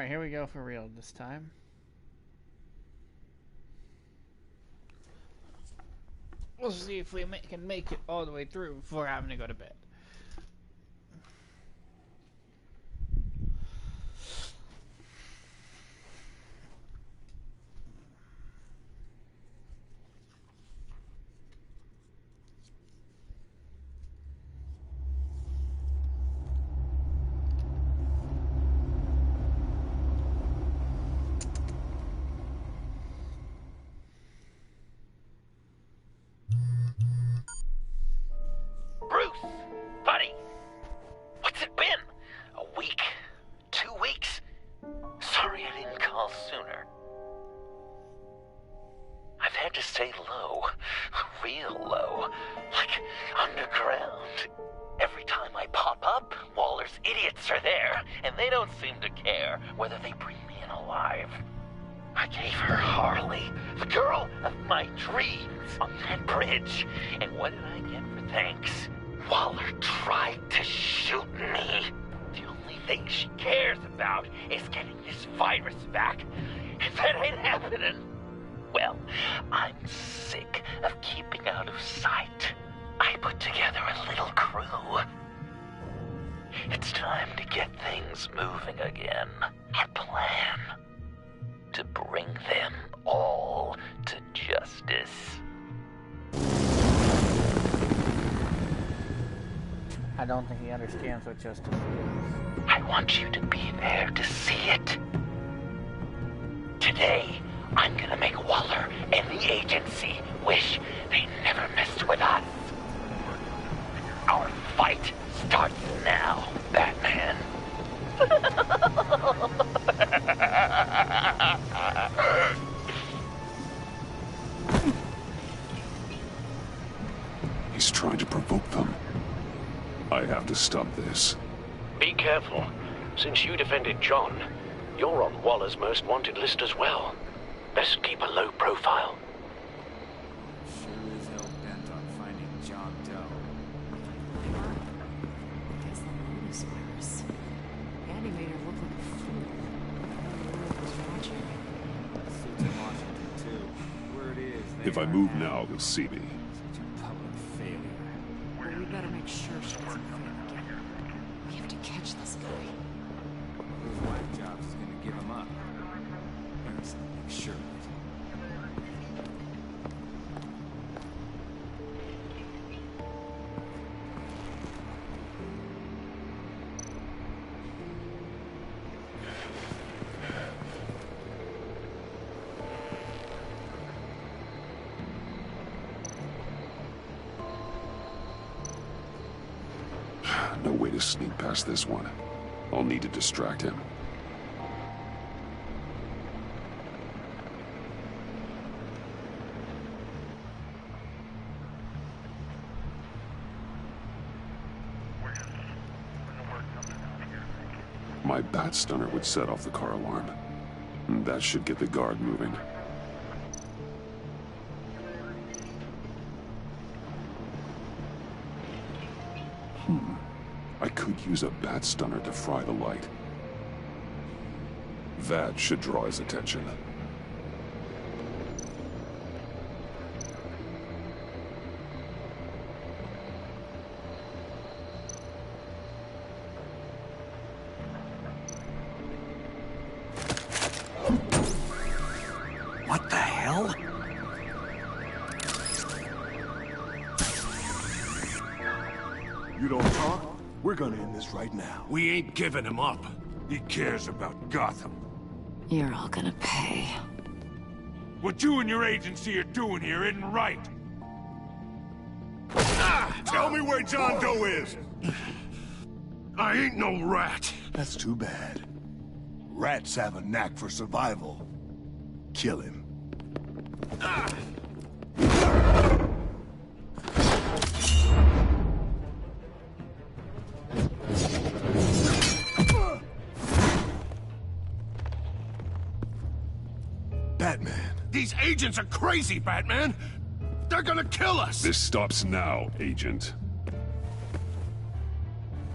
Alright, here we go for real this time. We'll see if we can make it all the way through before having to go to bed. I don't think he understands what justice is. I want you to be there to see it. Today, I'm gonna make Waller and the agency wish they never messed with us. Our fight starts now, Batman. He's trying to provoke them. I have to stop this. Be careful. Since you defended John, you're on Waller's most wanted list as well. Best keep a low profile. Sure is hell bent on finding John Doe. Guess the moon is worse. Andy made her look like a fool. The world was watching. Suits in Washington, too. Word is, If I move now, he'll see me. Such a public failure. Well, we better make sure she doesn't fail again. We have to catch this guy. Those white jobs is gonna give him up. Harrison, make sure of it. No way to sneak past this one. I'll need to distract him. My bat stunner would set off the car alarm. That should get the guard moving. I could use a bat stunner to fry the light. That should draw his attention. What the hell? You don't talk? We're gonna end this right now. We ain't giving him up. He cares about Gotham. You're all gonna pay. What you and your agency are doing here isn't right. Ah! Tell me where John Doe is! I ain't no rat. That's too bad. Rats have a knack for survival. Kill him. Ah! Batman. These agents are crazy, Batman! They're gonna kill us! This stops now, Agent.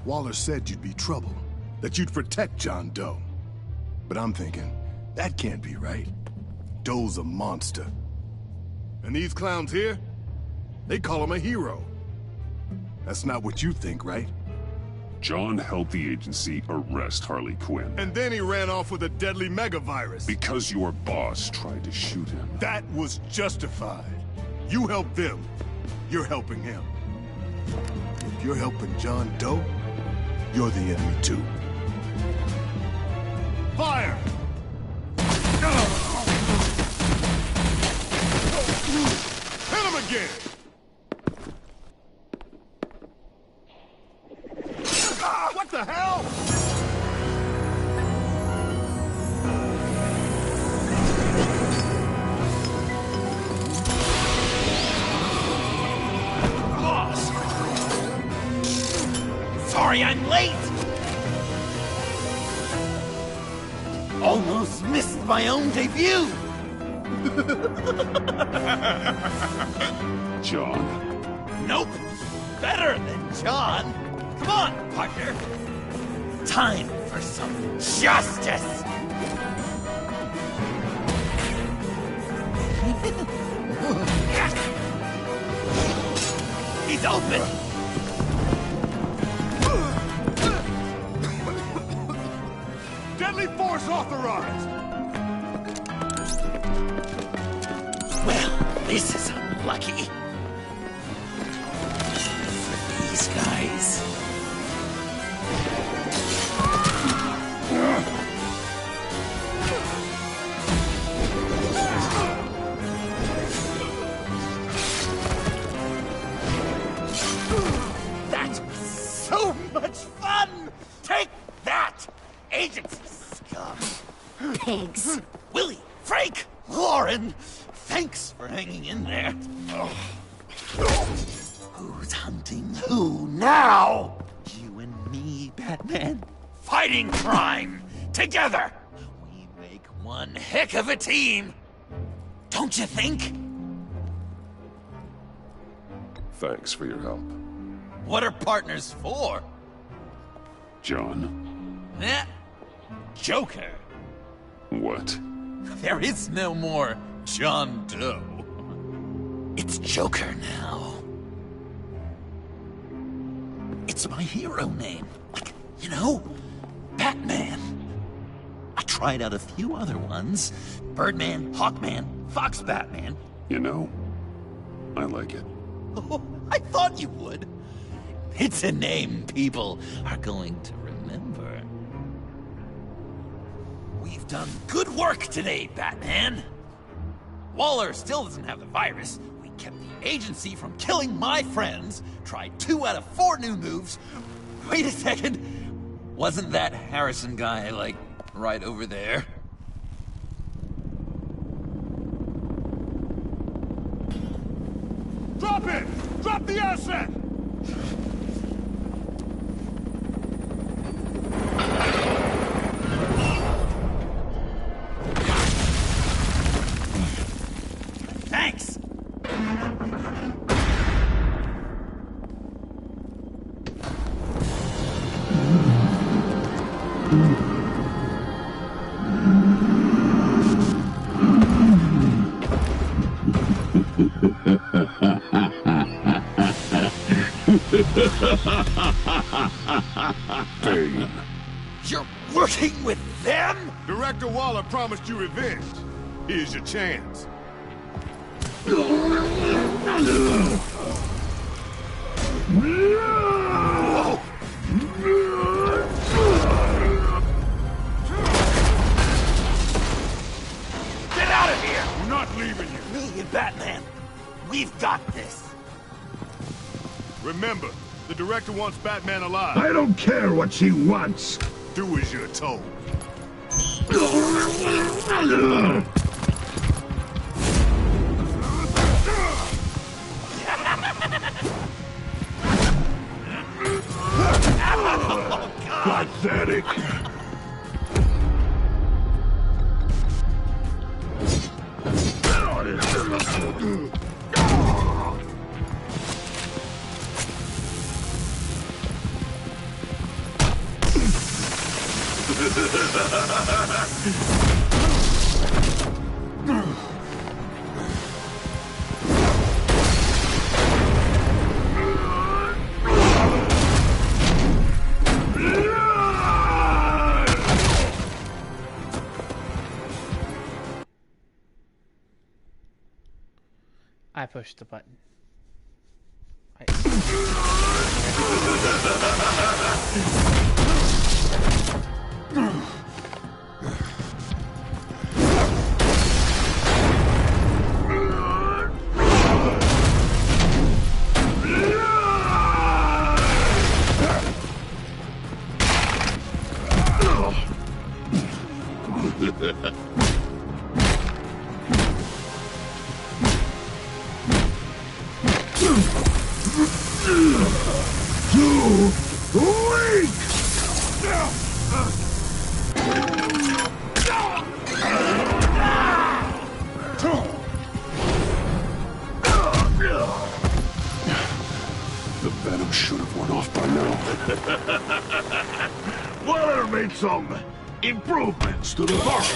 Waller said you'd be trouble, that you'd protect John Doe. But I'm thinking, that can't be right. Doe's a monster. And these clowns here? They call him a hero. That's not what you think, right? John helped the agency arrest Harley Quinn. And then he ran off with a deadly megavirus. Because your boss tried to shoot him. That was justified. You helped them. You're helping him. If you're helping John Doe, you're the enemy too. Fire! Hit him again! What the hell? Sorry I'm late! Almost missed my own debut! John? Nope! Better than John! Come on, partner! Time for some justice! He's open! Deadly force authorized! Well, this is unlucky. For these guys. That was so much fun! Take that, agency scum! Pigs. Willie, Frank, Lauren, thanks for hanging in there. Who's hunting who now? You and me, Batman. Fighting crime together. We make one heck of a team. Don't you think? Thanks for your help. What are partners for? John? Eh? Joker. What? There is no more John Doe. It's Joker now. It's my hero name. Like, you know, Batman. I tried out a few other ones. Birdman, Hawkman, Fox Batman. You know, I like it. Oh, I thought you would. It's a name people are going to remember. We've done good work today, Batman. Waller still doesn't have the virus. We kept the agency from killing my friends. Tried 2 out of 4 new moves. Wait a second. Wasn't that Harrison guy, like, right over there? Drop it! Drop the asset! Thanks! Bane. You're working with them? Director Waller promised you revenge. Here's your chance. Get out of here! I'm not leaving you. Me and Batman, we've got this. Remember, the director wants Batman alive. I don't care what she wants. Do as you're told. Pathetic. I pushed the button. The venom should have worn off by now. Waller made some improvements to the box.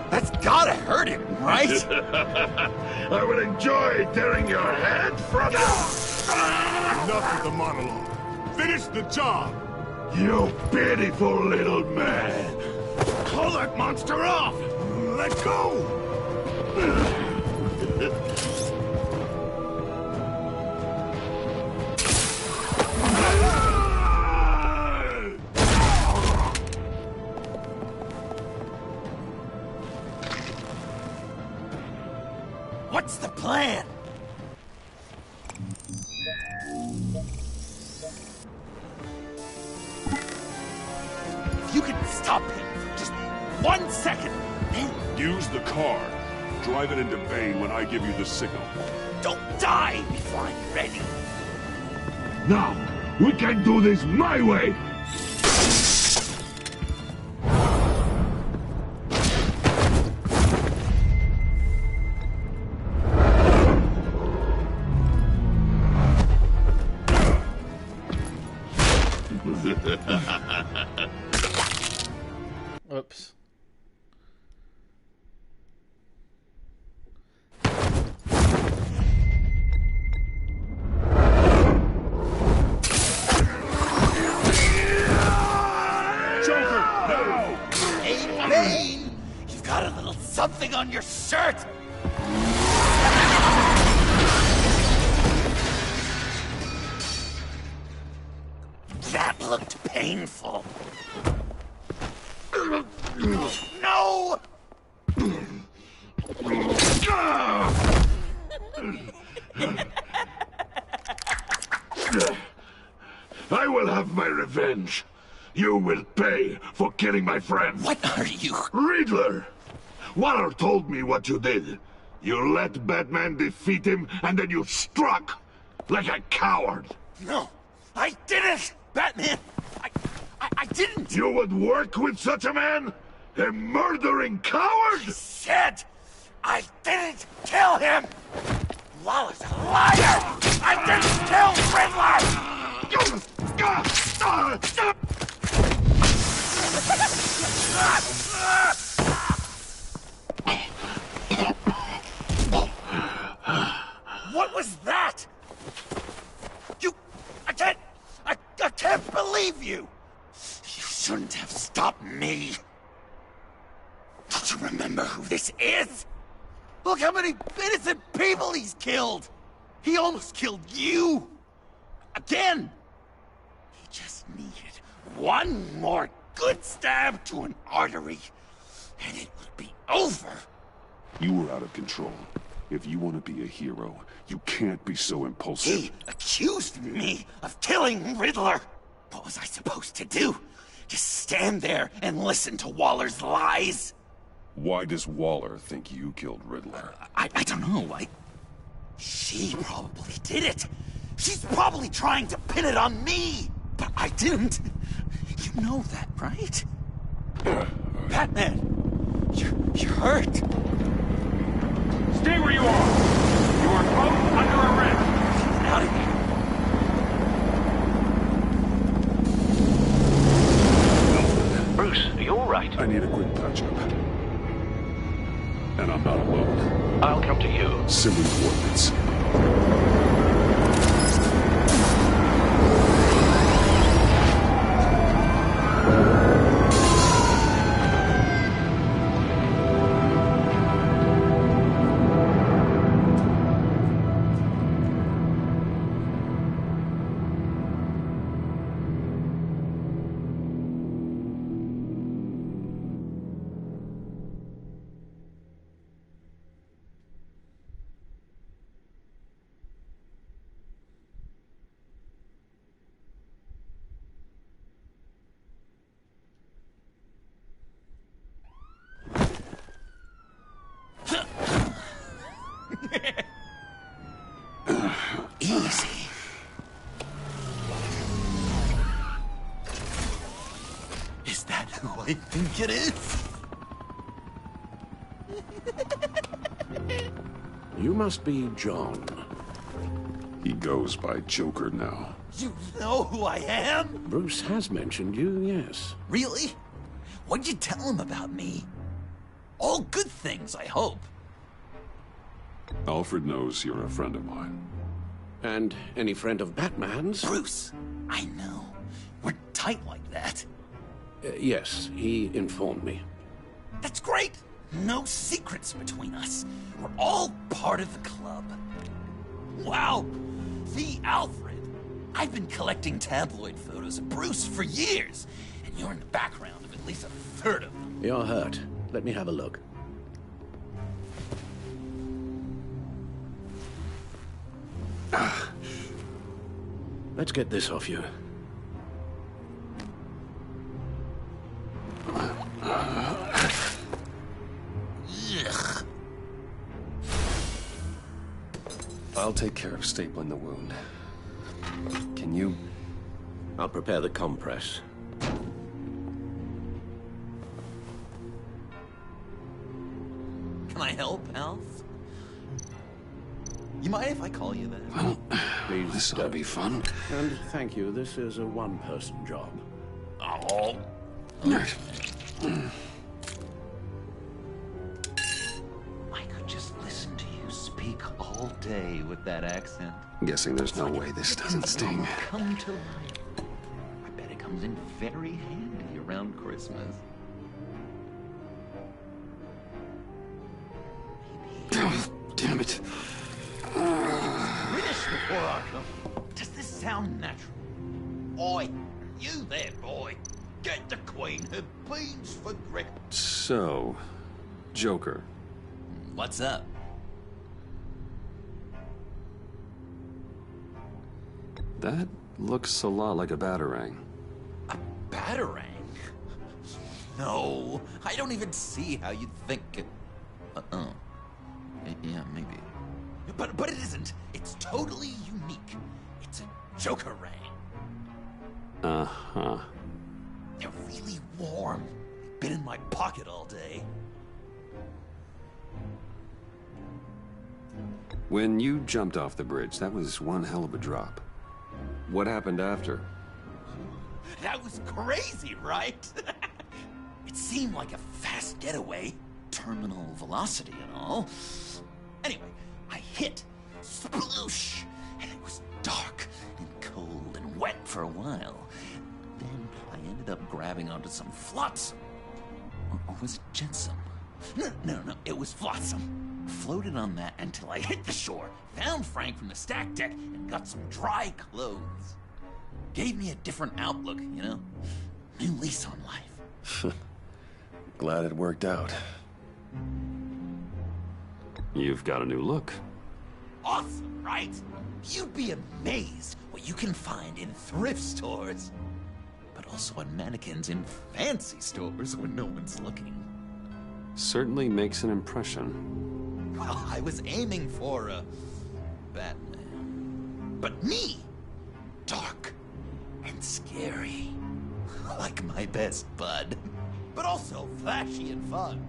That's gotta hurt him, right? I would enjoy tearing your head from it. Enough with the monologue. Finish the job! You pitiful little man. Pull that monster off. Let go! What's the plan? If you can stop him for just 1 second, then Use the car. Drive it into Bane when I give you the signal. don't die before I'm ready. Now, we can do this my way. Oops. Joker, no! Hey, Bane! You've got a little something on your shirt! That looked painful. No! I will have my revenge. You will pay for killing my friend. What are you? Riddler! Waller told me what you did. You let Batman defeat him, and then you struck like a coward. No, I didn't! Batman! I didn't! You would work with such a man? A murdering coward? Said I didn't kill him! Waller's a liar! I didn't kill What was that? I can't believe you! You shouldn't have stopped me. Don't you remember who this is? Look how many innocent people he's killed! He almost killed you! Again! He just needed one more good stab to an artery, and it would be over. You were out of control. If you want to be a hero, you can't be so impulsive. He accused me of killing Riddler. What was I supposed to do? Just stand there and listen to Waller's lies? Why does Waller think you killed Riddler? I don't know. She probably did it. She's probably trying to pin it on me, but I didn't. You know that, right? Batman, you're hurt. Stay where you are! You are both under arrest! Get out of here. Bruce, are you alright? I need a quick touch-up. And I'm not alone. I'll come to you. Send me coordinates. Easy. Is that who I think it is? You must be John. He goes by Joker now. You know who I am? Bruce has mentioned you, yes. Really? What'd you tell him about me? All good things, I hope. Alfred knows you're a friend of mine. And any friend of Batman's? Bruce, I know. We're tight like that. Yes, he informed me. That's great. No secrets between us. We're all part of the club. Wow, the Alfred. I've been collecting tabloid photos of Bruce for years, and you're in the background of at least a third of them. You're hurt. Let me have a look. Let's get this off you. Ugh. I'll take care of stapling the wound. Can you? I'll prepare the compress. Can I help, Alf? You mind if I call you that? Well, Please this ought to be fun. And thank you, this is a one-person job. Oh. I could just listen to you speak all day with that accent. Guessing there's no way this doesn't sting. Come to life. I bet it comes in very handy around Christmas. Damn it. Finish before I come. Does this sound natural? Oi, you there, boy. Get the queen her beans for Greg. So, Joker. What's up? That looks a lot like a batarang. A batarang? No, I don't even see how you'd think it. Yeah, maybe. But it isn't. It's totally unique. It's a Joker-rang. Uh-huh. They're really warm. They've been in my pocket all day. When you jumped off the bridge, that was one hell of a drop. What happened after? That was crazy, right? It seemed like a fast getaway. Terminal velocity and all. Anyway, I hit. Sploosh! And it was dark and cold and wet for a while. Then I ended up grabbing onto some flotsam. Or was it jetsam? No, it was flotsam. Floated on that until I hit the shore, found Frank from the stack deck, and got some dry clothes. Gave me a different outlook, you know? New lease on life. Glad it worked out. You've got a new look. Awesome, right? You'd be amazed what you can find in thrift stores. But also on mannequins in fancy stores when no one's looking. Certainly makes an impression. Well, I was aiming for a Batman. But me, dark and scary, like my best bud, but also flashy and fun.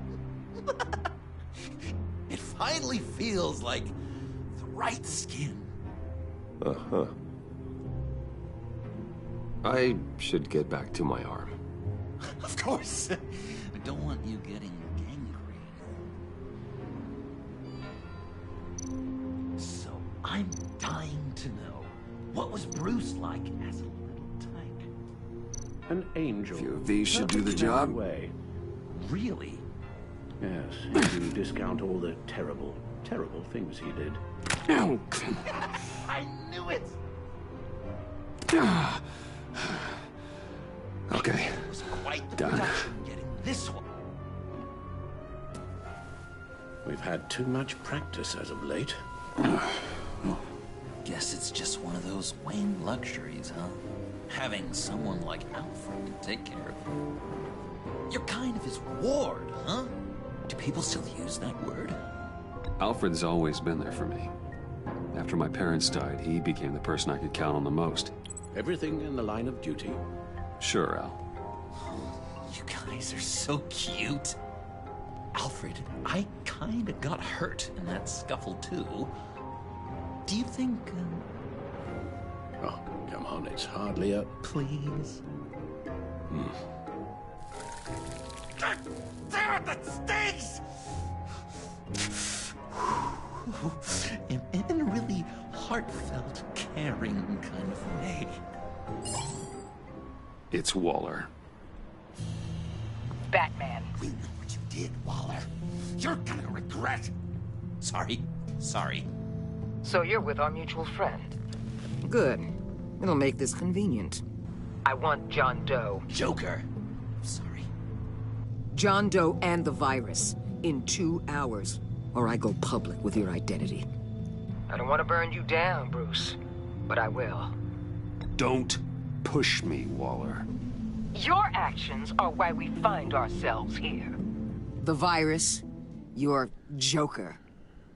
It finally feels like the right skin. Uh-huh. I should get back to my arm. Of course. I don't want you getting gangrene. So I'm dying to know, what was Bruce like as a little tyke? An angel. A few of these should do the job. Way. Really? Yes, if you discount all the terrible, terrible things he did. I knew it! Okay. It was quite the Done. production getting this one. We've had too much practice as of late. Guess it's just one of those Wayne luxuries, huh? Having someone like Alfred to take care of you. You're kind of his ward, huh? Do people still use that word? Alfred's always been there for me. After my parents died, he became the person I could count on the most. Everything in the line of duty. Sure, Al. You guys are so cute. Alfred, I kinda got hurt in that scuffle too. Do you think, Oh, come on, it's hardly a... please? God damn it, that stings! In a really heartfelt, caring kind of way. It's Waller. Batman. We know what you did, Waller. You're gonna regret. Sorry. So you're with our mutual friend. Good. It'll make this convenient. I want John Doe. Joker. Sorry. John Doe and the virus. In 2 hours. Or I go public with your identity. I don't want to burn you down, Bruce. But I will. Don't push me, Waller. Your actions are why we find ourselves here. The virus, your Joker.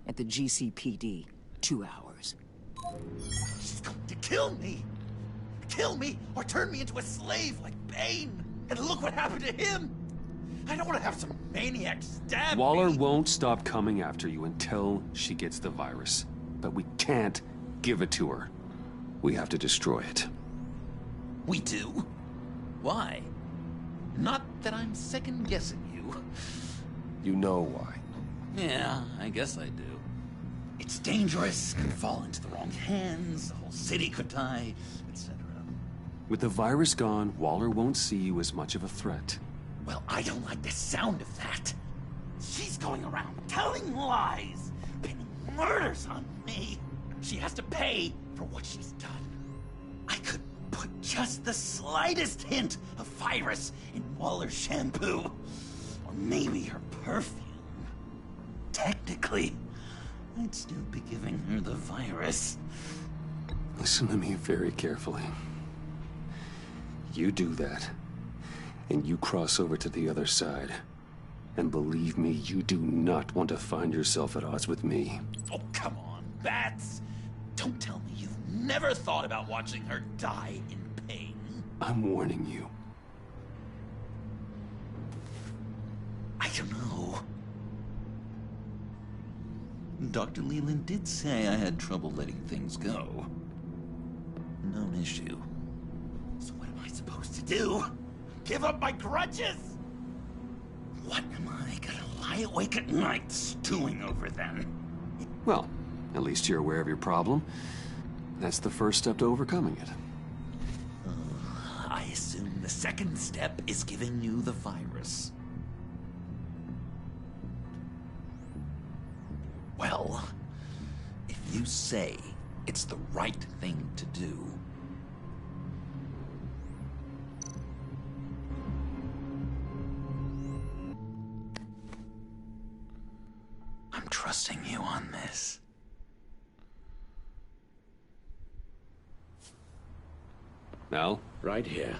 At the GCPD. 2 hours. She's going to kill me. Kill me or turn me into a slave like Bane. And look what happened to him. I don't want to have some maniac stab Waller me. won't stop coming after you until she gets the virus. But we can't give it to her. We have to destroy it. We do? Why? Not that I'm second-guessing you. You know why. Yeah, I guess I do. It's dangerous, can fall into the wrong hands, the whole city could die, etc. With the virus gone, Waller won't see you as much of a threat. Well, I don't like the sound of that. She's going around telling lies, pinning murders on me. She has to pay for what she's done. I could put just the slightest hint of virus in Waller's shampoo. Or maybe her perfume. Technically, I'd still be giving her the virus. Listen to me very carefully. You do that, and you cross over to the other side. And believe me, you do not want to find yourself at odds with me. Oh, come on, Bats. Don't tell me you've never thought about watching her die in pain. I'm warning you. I don't know. Dr. Leland did say I had trouble letting things go. Known issue. So what am I supposed to do? Give up my grudges? What am I gonna lie awake at night stewing over then? Well, at least you're aware of your problem. That's the first step to overcoming it. I assume the second step is giving you the virus. Well, if you say it's the right thing to do, I'm trusting you on this. Al? Right here.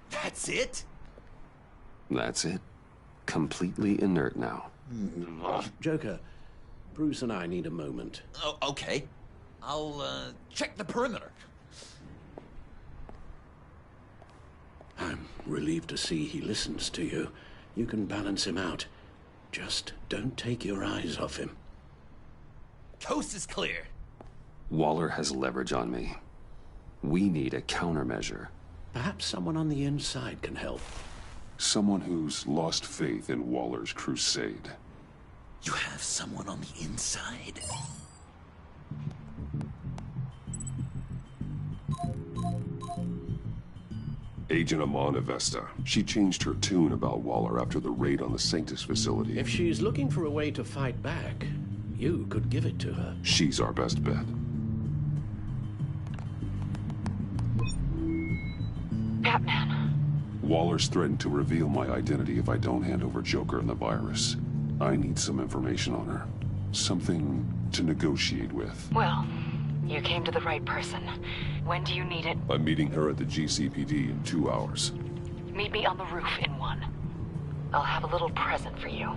That's it? That's it. completely inert now. Joker, Bruce and I need a moment. Oh, okay. I'll, check the perimeter. I'm relieved to see he listens to you. You can balance him out. Just don't take your eyes off him. Coast is clear. Waller has leverage on me. We need a countermeasure. Perhaps someone on the inside can help. Someone who's lost faith in Waller's crusade. You have someone on the inside? Agent Amana Vesta. She changed her tune about Waller after the raid on the Sanctus facility. If she's looking for a way to fight back, you could give it to her. She's our best bet. Batman. Waller's threatened to reveal my identity if I don't hand over Joker and the virus. I need some information on her. Something to negotiate with. Well, you came to the right person. When do you need it? I'm meeting her at the GCPD in 2 hours. Meet me on the roof in 1. I'll have a little present for you.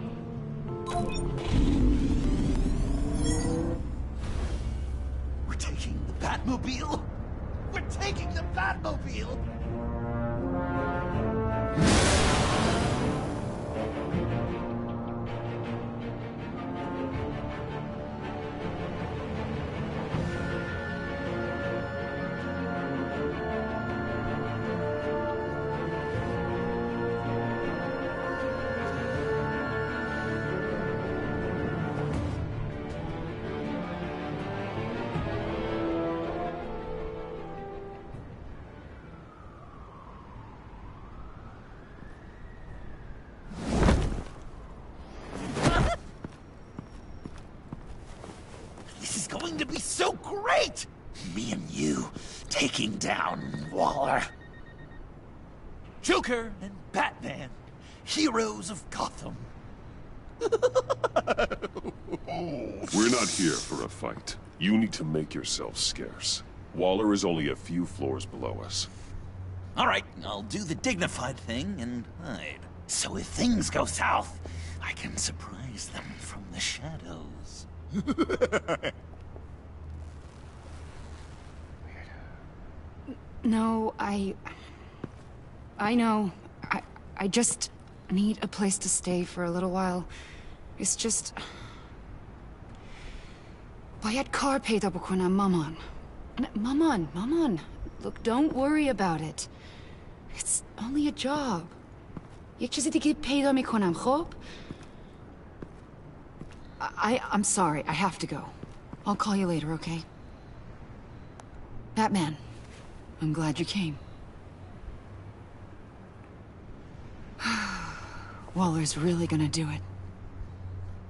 We're taking the Batmobile? We're taking the Batmobile! This is going to be so great! Me and you taking down Waller. Joker and Batman, heroes of Gotham. We're not here for a fight. You need to make yourself scarce. Waller is only a few floors below us. All right, I'll do the dignified thing and hide. So if things go south, I can surprise them from the shadows. No, I know. I just need a place to stay for a little while. It's just... Bayad kar peyda bukonam maman. Maman. Look, don't worry about it. It's only a job. یک چیزی دیگه پیدا میکنم خب؟ I'm sorry, I have to go. I'll call you later, okay? Batman, I'm glad you came. Waller's really gonna do it.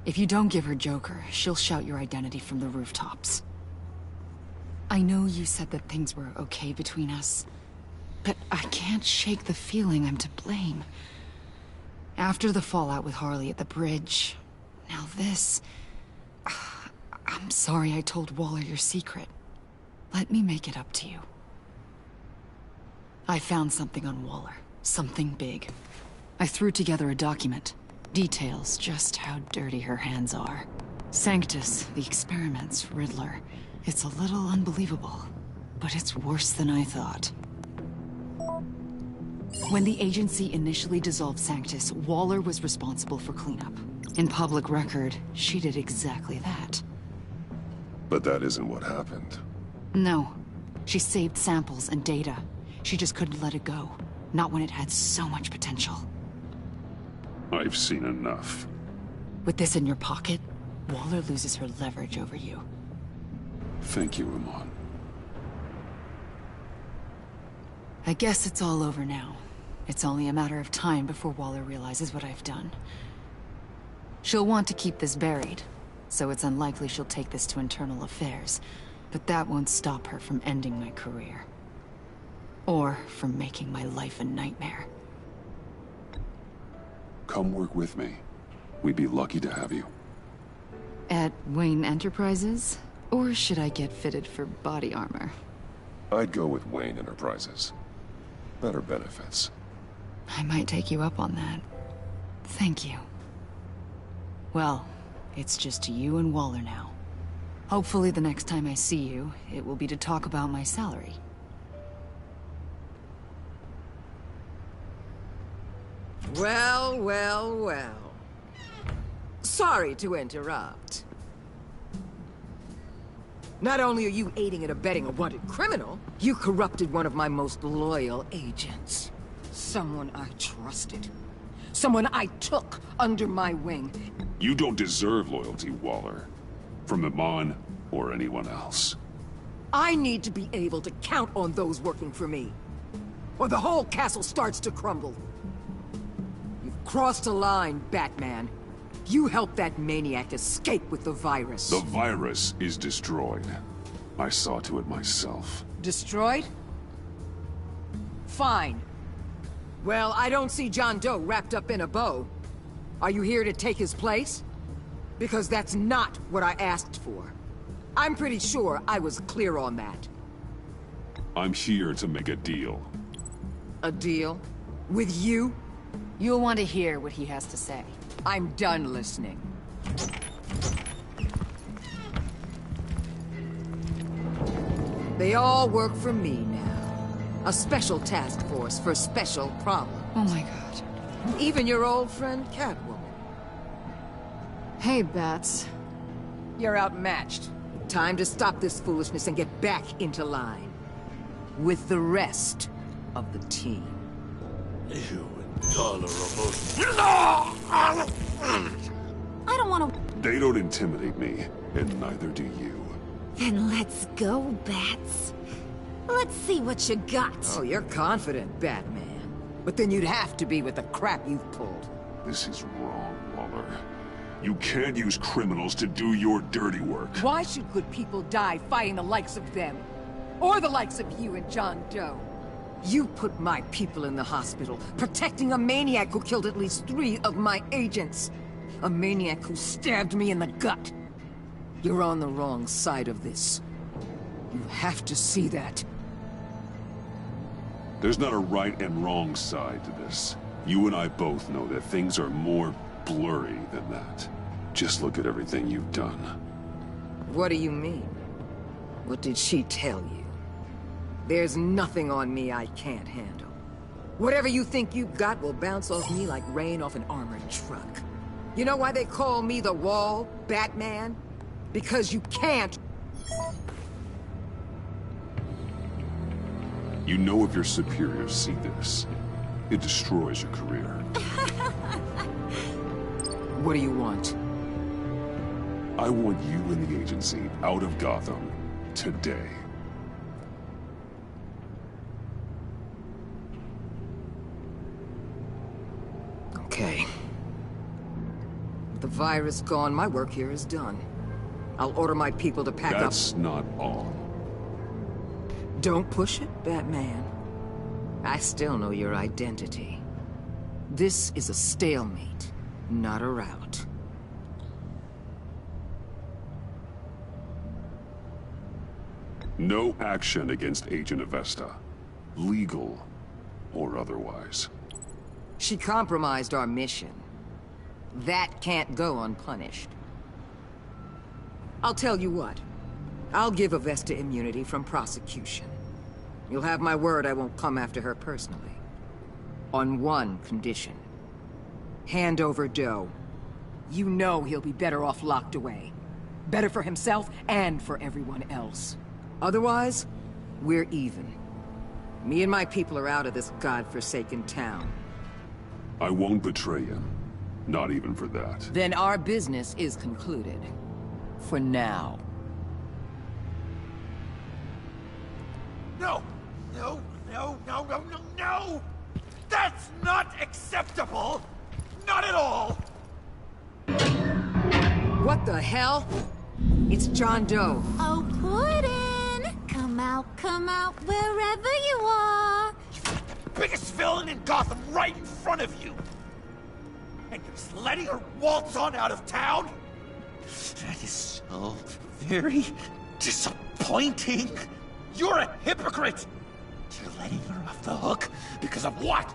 If you don't give her Joker, she'll shout your identity from the rooftops. I know you said that things were okay between us, but I can't shake the feeling I'm to blame. After the fallout with Harley at the bridge, now this... I'm sorry I told Waller your secret. Let me make it up to you. I found something on Waller. Something big. I threw together a document. Details just how dirty her hands are. Sanctus, the experiments, Riddler. It's a little unbelievable, but it's worse than I thought. When the agency initially dissolved Sanctus, Waller was responsible for cleanup. In public record, she did exactly that. But that isn't what happened. No. She saved samples and data. She just couldn't let it go. Not when it had so much potential. I've seen enough. With this in your pocket, Waller loses her leverage over you. Thank you, Ramon. I guess it's all over now. It's only a matter of time before Waller realizes what I've done. She'll want to keep this buried, so it's unlikely she'll take this to internal affairs. But that won't stop her from ending my career. Or from making my life a nightmare. Come work with me. We'd be lucky to have you. At Wayne Enterprises? Or should I get fitted for body armor? I'd go with Wayne Enterprises. Better benefits. I might take you up on that. Thank you. Well, it's just you and Waller now. Hopefully the next time I see you, it will be to talk about my salary. Well, well, well. Sorry to interrupt. Not only are you aiding and abetting a wanted criminal, you corrupted one of my most loyal agents. Someone I trusted. Someone I took under my wing. You don't deserve loyalty, Waller. From Iman or anyone else. I need to be able to count on those working for me. Or the whole castle starts to crumble. You've crossed a line, Batman. You helped that maniac escape with the virus. The virus is destroyed. I saw to it myself. Destroyed? Fine. Well, I don't see John Doe wrapped up in a bow. Are you here to take his place? Because that's not what I asked for. I'm pretty sure I was clear on that. I'm here to make a deal. A deal? With you? You'll want to hear what he has to say. I'm done listening. They all work for me now. A special task force for special problems. Oh my god. Even your old friend Catwoman. Hey, Bats. You're outmatched. Time to stop this foolishness and get back into line. With the rest of the team. You intolerable... I don't want to... They don't intimidate me, and neither do you. Then let's go, Bats. Let's see what you got. Oh, you're confident, Batman. But then you'd have to be with the crap you've pulled. This is wrong, Waller. You can't use criminals to do your dirty work. Why should good people die fighting the likes of them? Or the likes of you and John Doe? You put my people in the hospital, protecting a maniac who killed at least 3 of my agents. A maniac who stabbed me in the gut. You're on the wrong side of this. You have to see that. There's not a right and wrong side to this. You and I both know that things are more blurry than that. Just look at everything you've done. What do you mean? What did she tell you? There's nothing on me I can't handle. Whatever you think you've got will bounce off me like rain off an armored truck. You know why they call me the Wall, Batman? Because you can't. You know if your superiors see this, it destroys your career. What do you want? I want you and the agency out of Gotham today. Okay. With the virus gone, my work here is done. I'll order my people to pack up. That's not all. Don't push it, Batman. I still know your identity. This is a stalemate, not a rout. No action against Agent Avesta. Legal or otherwise. She compromised our mission. That can't go unpunished. I'll tell you what. I'll give Avesta immunity from prosecution. You'll have my word I won't come after her personally. On one condition. Hand over Doe. You know he'll be better off locked away. Better for himself and for everyone else. Otherwise, we're even. Me and my people are out of this godforsaken town. I won't betray him. Not even for that. Then our business is concluded. For now. No! No, no, no, no, no, no! That's not acceptable! Not at all! What the hell? It's John Doe. Oh, Puddin'! Come out, wherever you are! Biggest villain in Gotham right in front of you! And you're just letting her waltz on out of town? That is so very disappointing! You're a hypocrite! You're letting her off the hook because of what?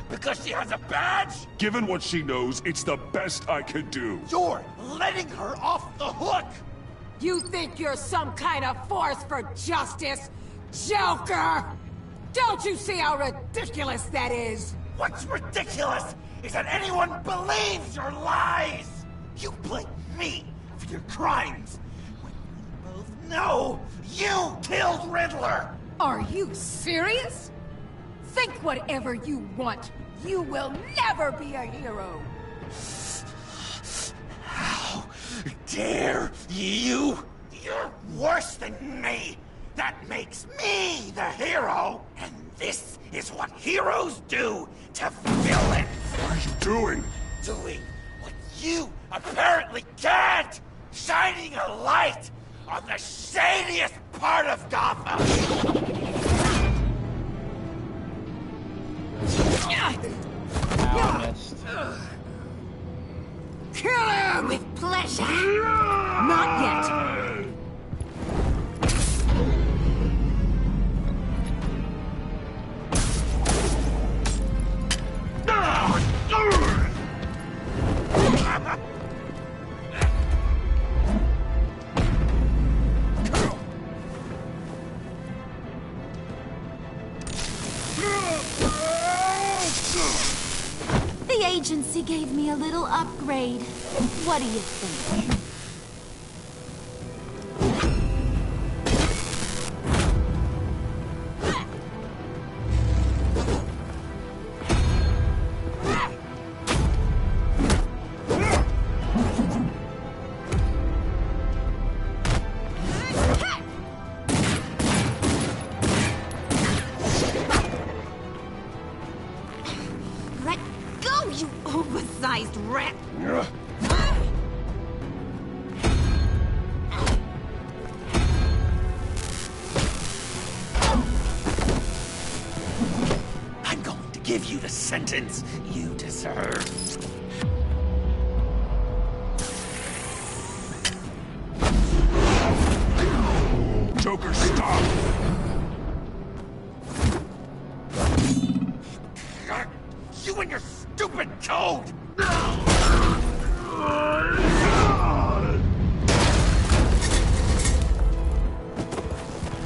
Because she has a badge? Given what she knows, it's the best I could do. You're letting her off the hook! You think you're some kind of force for justice, Joker? Don't you see how ridiculous that is? What's ridiculous is that anyone believes your lies! You blame me for your crimes, when we both know you killed Riddler! Are you serious? Think whatever you want. You will never be a hero. How dare you? You're worse than me! That makes me the hero! And this is what heroes do to villains! What are you doing? Doing what you apparently can't! Shining a light on the shadiest part of Gotham! Kill him! With pleasure. Not yet. The agency gave me a little upgrade. What do you think? Let go, you oversized rat! I'm going to give you the sentence you deserve. Joker, stop! You and your stupid code!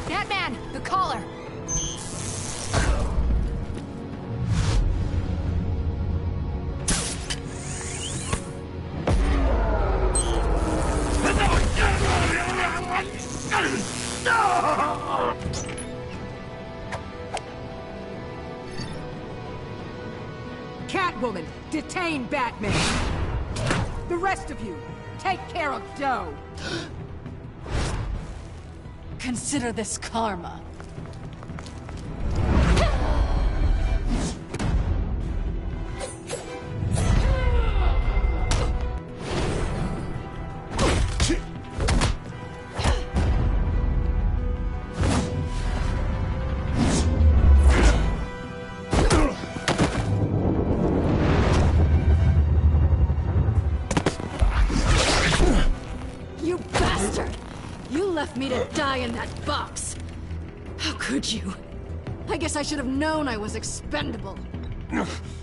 Batman, the collar. Catwoman, detain Batman. The rest of you, take care of Doe. Consider this karma. You bastard! You left me to die in that box. How could you? I guess I should have known I was expendable.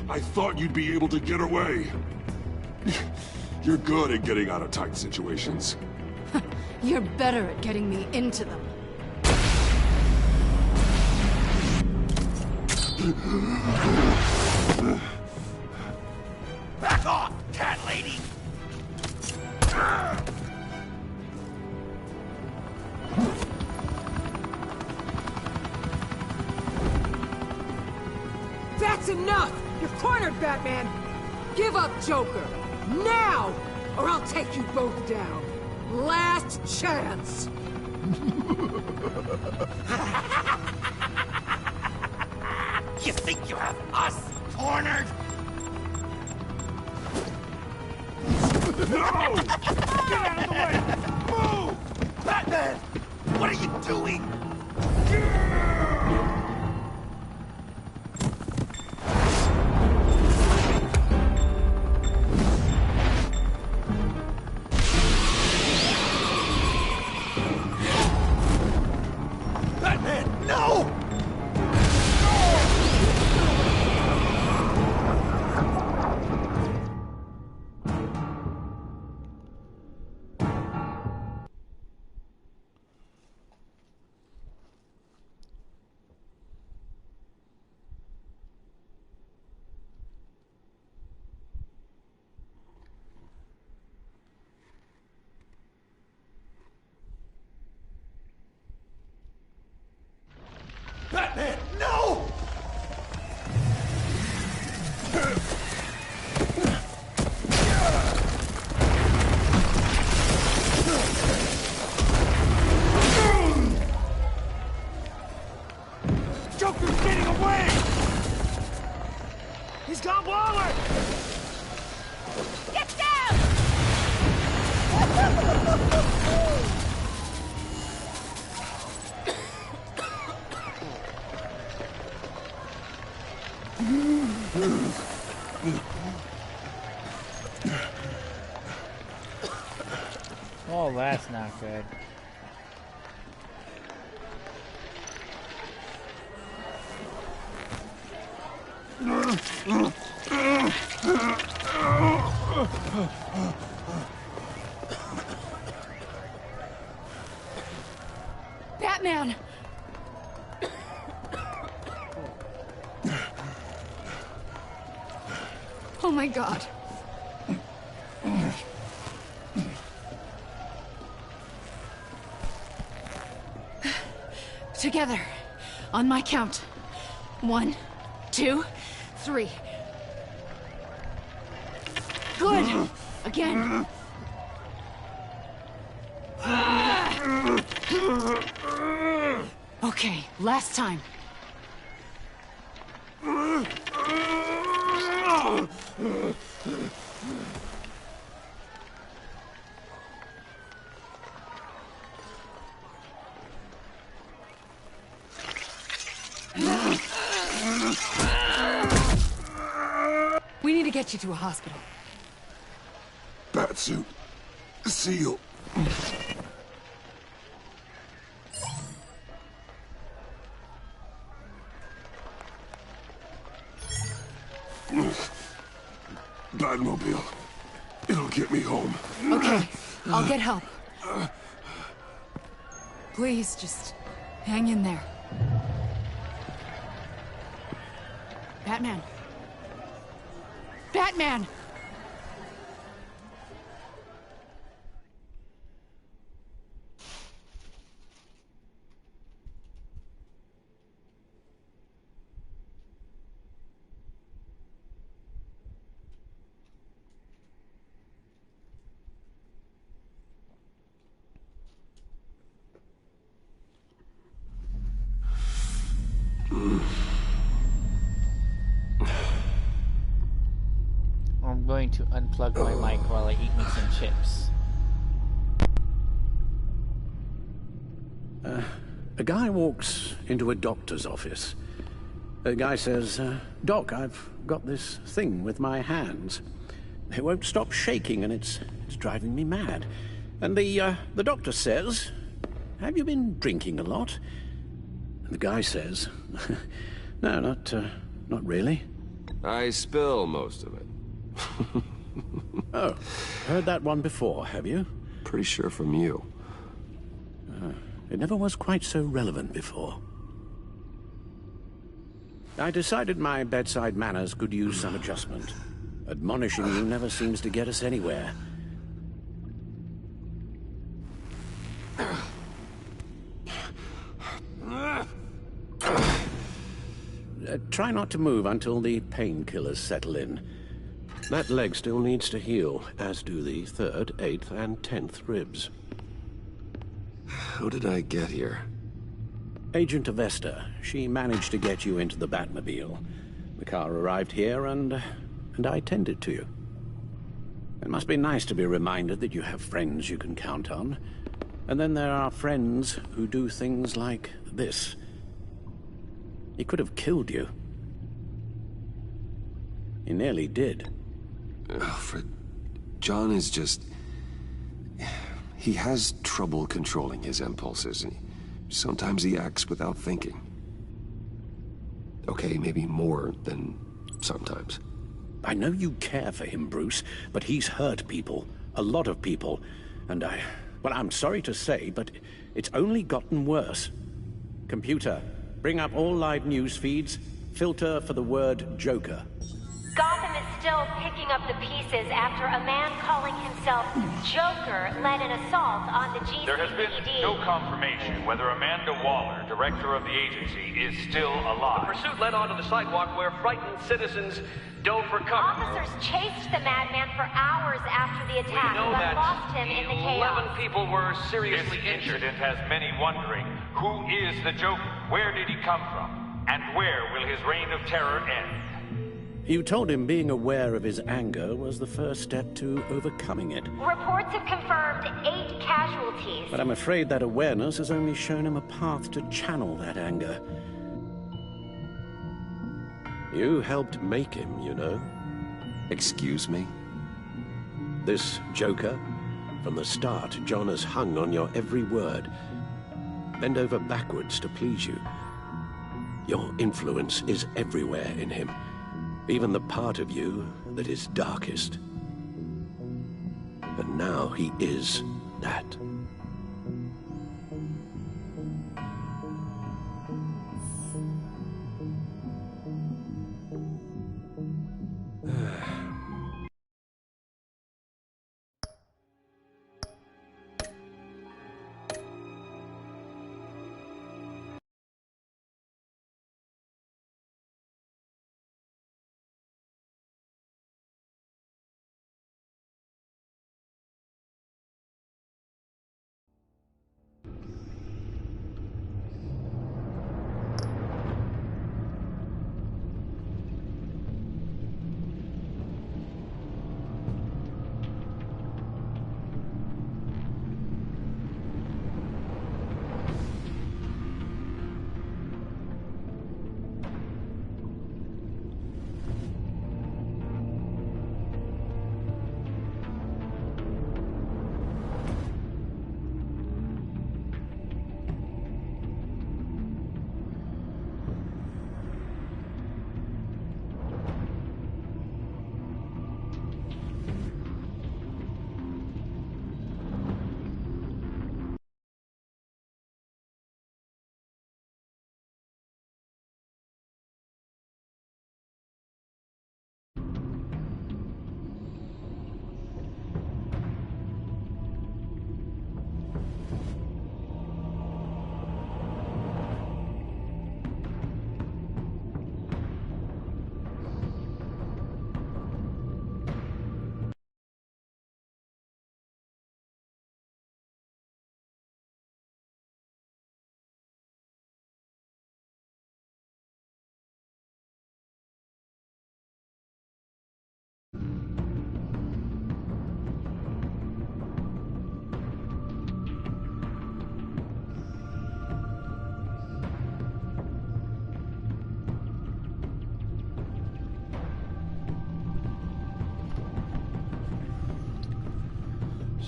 I thought you'd be able to get away. You're good at getting out of tight situations. You're better at getting me into them. Back off, cat lady! That's enough! You're cornered, Batman! Give up, Joker! Now! Or I'll take you both down! Last chance! You think you have us cornered? No! Get out of the way! Move! Batman! What are you doing? Batman, no! Batman, no! Joker's getting away! He's got Waller! Get down! Oh, that's not good. Batman! Oh my God. Together. On my count. 1, 2, 3. Good. Again. Okay, last time. We need to get you to a hospital. Batsuit. Seal. Batmobile. It'll get me home. Okay, I'll get help. Please, just hang in there. Batman. Batman! I'm going to unplug my mic while I eat me some chips. A guy walks into a doctor's office. The guy says, Doc, I've got this thing with my hands. It won't stop shaking and it's driving me mad. And the doctor says, have you been drinking a lot? And the guy says, no, not really. I spill most of it. Oh, heard that one before, have you? Pretty sure from you. It never was quite so relevant before. I decided my bedside manners could use some adjustment. Admonishing you never seems to get us anywhere. Try not to move until the painkillers settle in. That leg still needs to heal, as do the 3rd, 8th, and 10th ribs. How did I get here? Agent Avesta. She managed to get you into the Batmobile. The car arrived here, and I tended to you. It must be nice to be reminded that you have friends you can count on. And then there are friends who do things like this. He could have killed you. He nearly did. Alfred, John is just... He has trouble controlling his impulses. Sometimes he acts without thinking. Okay, maybe more than sometimes. I know you care for him, Bruce, but he's hurt people. A lot of people. And well, I'm sorry to say, but it's only gotten worse. Computer, bring up all live news feeds. Filter for the word Joker. Gotham is still still picking up the pieces after a man calling himself Joker led an assault on the GCPD. There has been no confirmation whether Amanda Waller, director of the agency, is still alive. The pursuit led onto the sidewalk where frightened citizens dove for cover. Officers chased the madman for hours after the attack, We know but that lost him in the chaos. 11 people were seriously This injured. incident has many wondering, who is the Joker? Where did he come from? And where will his reign of terror end? You told him being aware of his anger was the first step to overcoming it. Reports have confirmed 8 casualties. But I'm afraid that awareness has only shown him a path to channel that anger. You helped make him, you know. Excuse me? This Joker, from the start, John has hung on your every word. Bend over backwards to please you. Your influence is everywhere in him. Even the part of you that is darkest. And now he is that.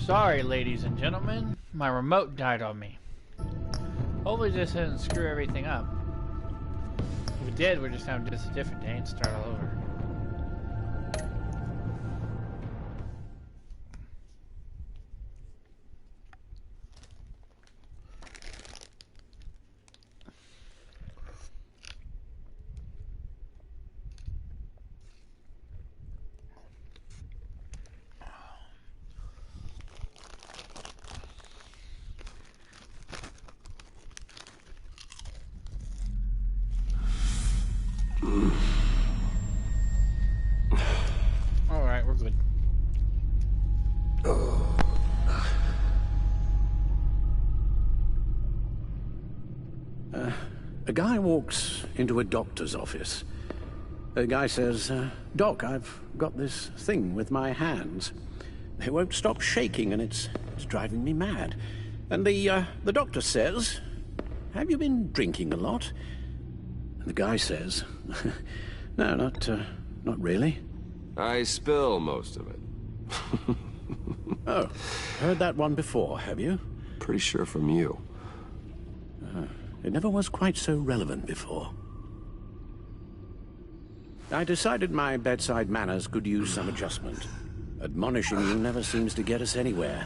Sorry, ladies and gentlemen. My remote died on me. Hopefully this doesn't screw everything up. If it did, we're just having just a different day and start all over. Alright, we're good. A guy walks into a doctor's office. The guy says, Doc, I've got this thing with my hands. They won't stop shaking and it's driving me mad. And the doctor says, have you been drinking a lot? And the guy says, no, not really. I spill most of it. Oh, heard that one before, have you? Pretty sure from you. It never was quite so relevant before. I decided my bedside manners could use some adjustment. Admonishing you never seems to get us anywhere.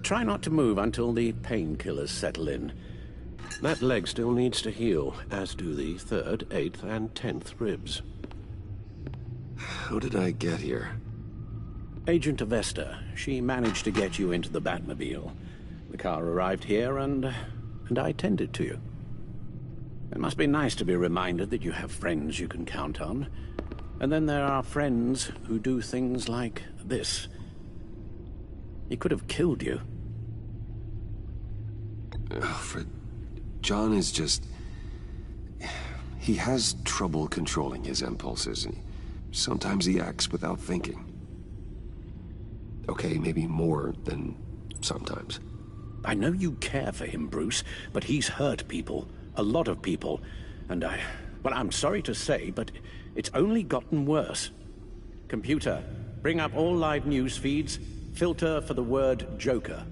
try not to move until the painkillers settle in. That leg still needs to heal, as do the 3rd, 8th, and 10th ribs. How did I get here? Agent Avesta. She managed to get you into the Batmobile. The car arrived here, and I tended to you. It must be nice to be reminded that you have friends you can count on. And then there are friends who do things like this. He could have killed you. Alfred, John is just... He has trouble controlling his impulses. Sometimes he acts without thinking. Okay, maybe more than sometimes. I know you care for him, Bruce, but he's hurt people. A lot of people. And well, I'm sorry to say, but it's only gotten worse. Computer, bring up all live news feeds. Filter for the word Joker.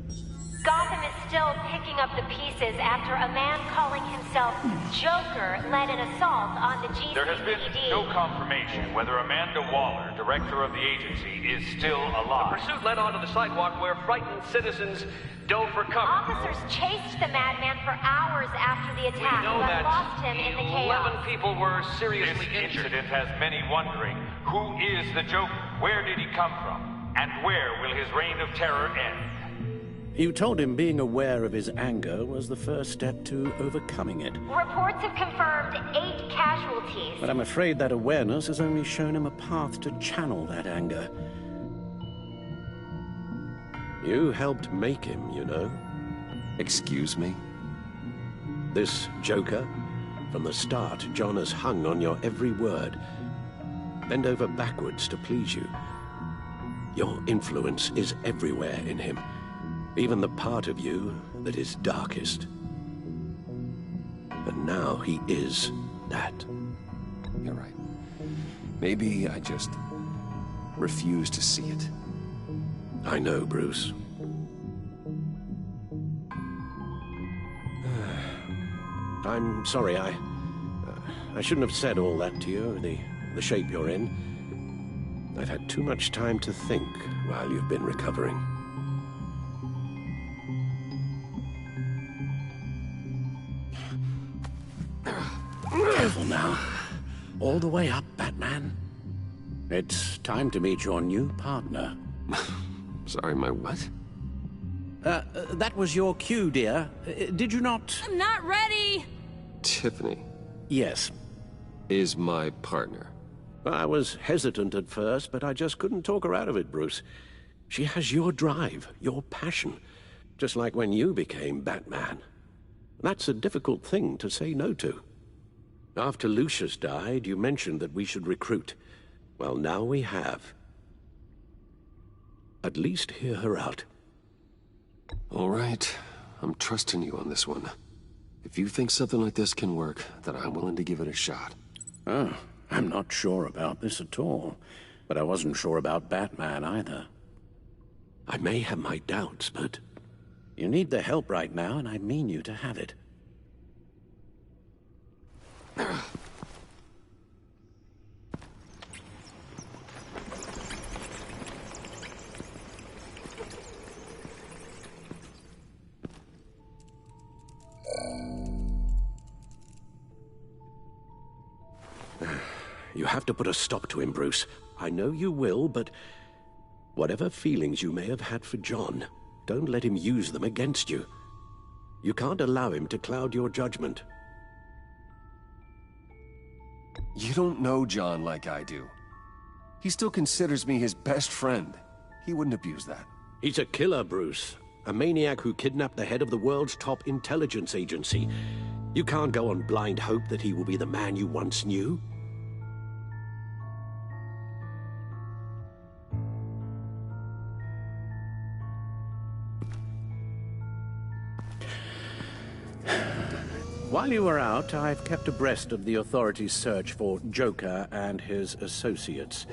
Gotham is still picking up the pieces after a man calling himself Joker led an assault on the GCPD. There has been no confirmation whether Amanda Waller, director of the agency, is still alive. The pursuit led onto the sidewalk where frightened citizens dove for cover. Officers chased the madman for hours after the attack, We know but that lost him in the chaos. 11 people were seriously This injured. incident has many wondering, who is the Joker? Where did he come from? And where will his reign of terror end? You told him being aware of his anger was the first step to overcoming it. Reports have confirmed 8 casualties. But I'm afraid that awareness has only shown him a path to channel that anger. You helped make him, you know. Excuse me? This Joker, from the start, John has hung on your every word. Bend over backwards to please you. Your influence is everywhere in him. Even the part of you that is darkest. And now he is that. You're right. Maybe I just refuse to see it. I know, Bruce. I'm sorry, I shouldn't have said all that to you, the shape you're in. I've had too much time to think while you've been recovering. Careful now. All the way up, Batman. It's time to meet your new partner. Sorry, my what? That was your cue, dear. Did you not? I'm not ready! Tiffany. Yes. Is my partner. I was hesitant at first, but I just couldn't talk her out of it, Bruce. She has your drive, your passion, just like when you became Batman. That's a difficult thing to say no to. After Lucius died, you mentioned that we should recruit. Well, now we have. At least hear her out. All right. I'm trusting you on this one. If you think something like this can work, then I'm willing to give it a shot. Oh, I'm not sure about this at all. But I wasn't sure about Batman either. I may have my doubts, but... You need the help right now, and I mean you to have it. You have to put a stop to him, Bruce. I know you will, but... Whatever feelings you may have had for John, don't let him use them against you. You can't allow him to cloud your judgment. You don't know John like I do. He still considers me his best friend. He wouldn't abuse that. He's a killer, Bruce. A maniac who kidnapped the head of the world's top intelligence agency. You can't go on blind hope that he will be the man you once knew. While you were out, I've kept abreast of the authorities' search for Joker and his associates.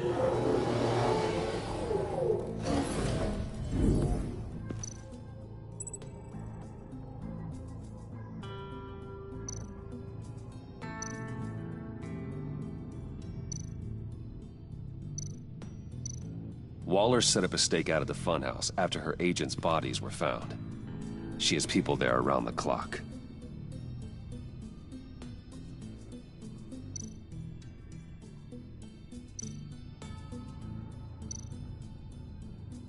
Waller set up a stakeout at the funhouse after her agents' bodies were found. She has people there around the clock.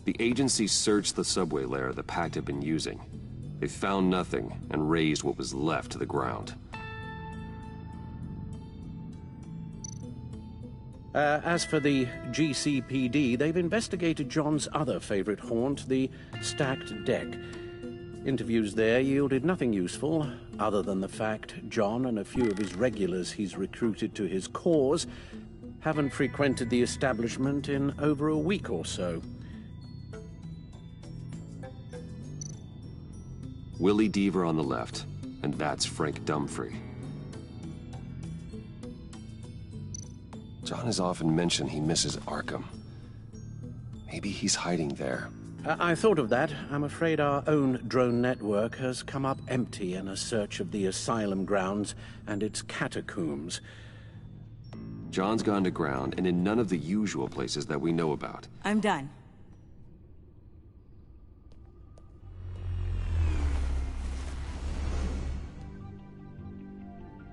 The agency searched the subway layer the Pact had been using. They found nothing and razed what was left to the ground. As for the GCPD, they've investigated John's other favorite haunt, the stacked deck. Interviews there yielded nothing useful, other than the fact John and a few of his regulars he's recruited to his cause haven't frequented the establishment in over a week or so. Willie Deaver on the left, and that's Frank Dumfrey. John has often mentioned he misses Arkham. Maybe he's hiding there. I thought of that. I'm afraid our own drone network has come up empty in a search of the asylum grounds and its catacombs. John's gone to ground and in none of the usual places that we know about. I'm done.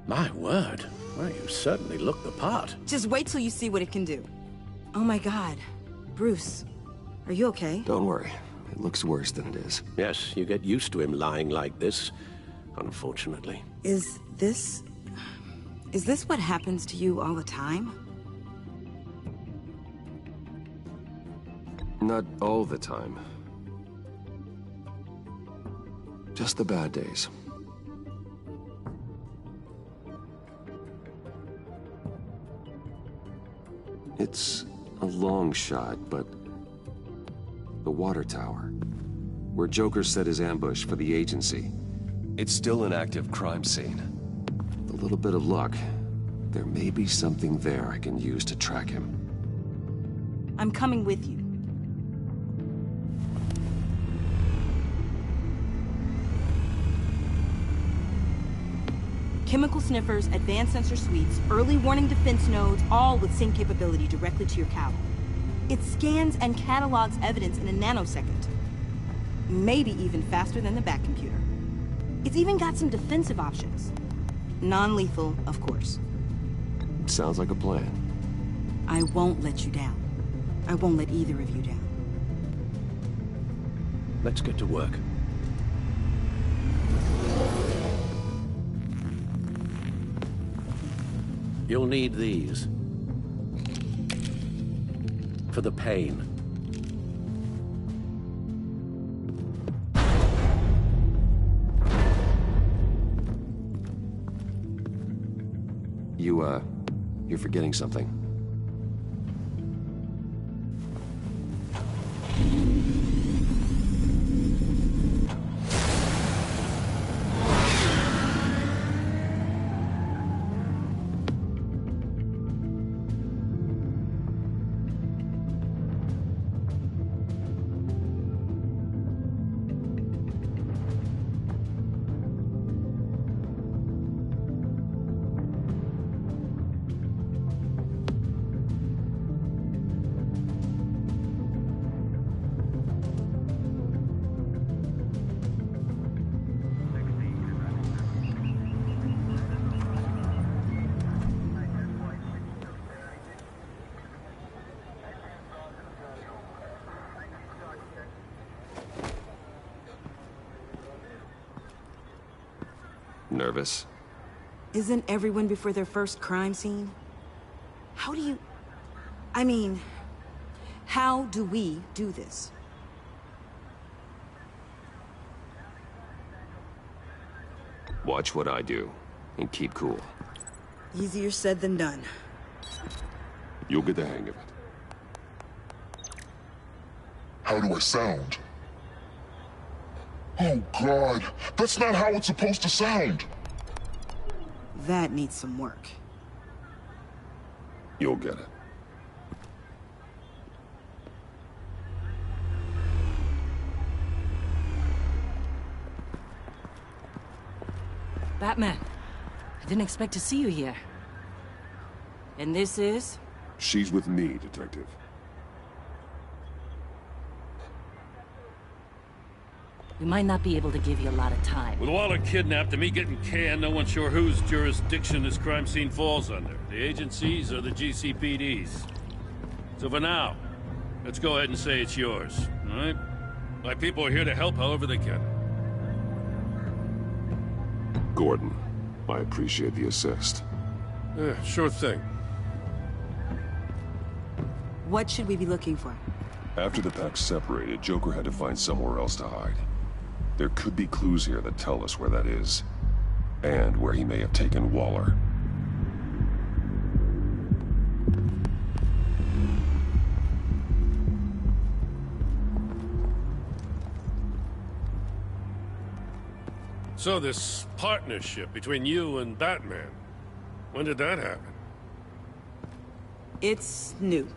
My word. Well, you certainly look the part. Just wait till you see what it can do. Oh my God. Bruce, are you okay? Don't worry. It looks worse than it is. Yes, you get used to him lying like this, unfortunately. Is this what happens to you all the time? Not all the time. Just the bad days. It's a long shot, but the water tower, where Joker set his ambush for the agency, it's still an active crime scene. With a little bit of luck, there may be something there I can use to track him. I'm coming with you. Chemical sniffers, advanced sensor suites, early warning defense nodes, all with sync capability directly to your cab. It scans and catalogs evidence in a nanosecond. Maybe even faster than the back computer. It's even got some defensive options. Non-lethal, of course. Sounds like a plan. I won't let you down. I won't let either of you down. Let's get to work. You'll need these. For the pain. You're forgetting something. Nervous? Isn't everyone before their first crime scene? How do you... I mean, how do we do this? Watch what I do, and keep cool. Easier said than done. You'll get the hang of it. How do I sound? Oh, God. That's not how it's supposed to sound. That needs some work. You'll get it. Batman, I didn't expect to see you here. And this is? She's with me, Detective. We might not be able to give you a lot of time. With Waller kidnapped and me getting canned, no one's sure whose jurisdiction this crime scene falls under. The agencies or the GCPD's. So for now, let's go ahead and say it's yours, all right? My people are here to help however they can. Gordon, I appreciate the assist. Yeah, sure thing. What should we be looking for? After the pack separated, Joker had to find somewhere else to hide. There could be clues here that tell us where that is, and where he may have taken Waller. So this partnership between you and Batman, when did that happen? It's new.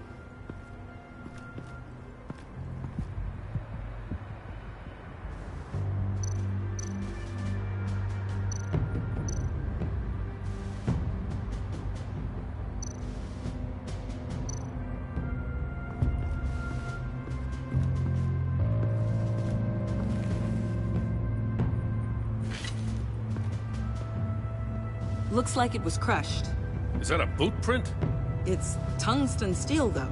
Looks like it was crushed. Is that a boot print? It's tungsten steel, though.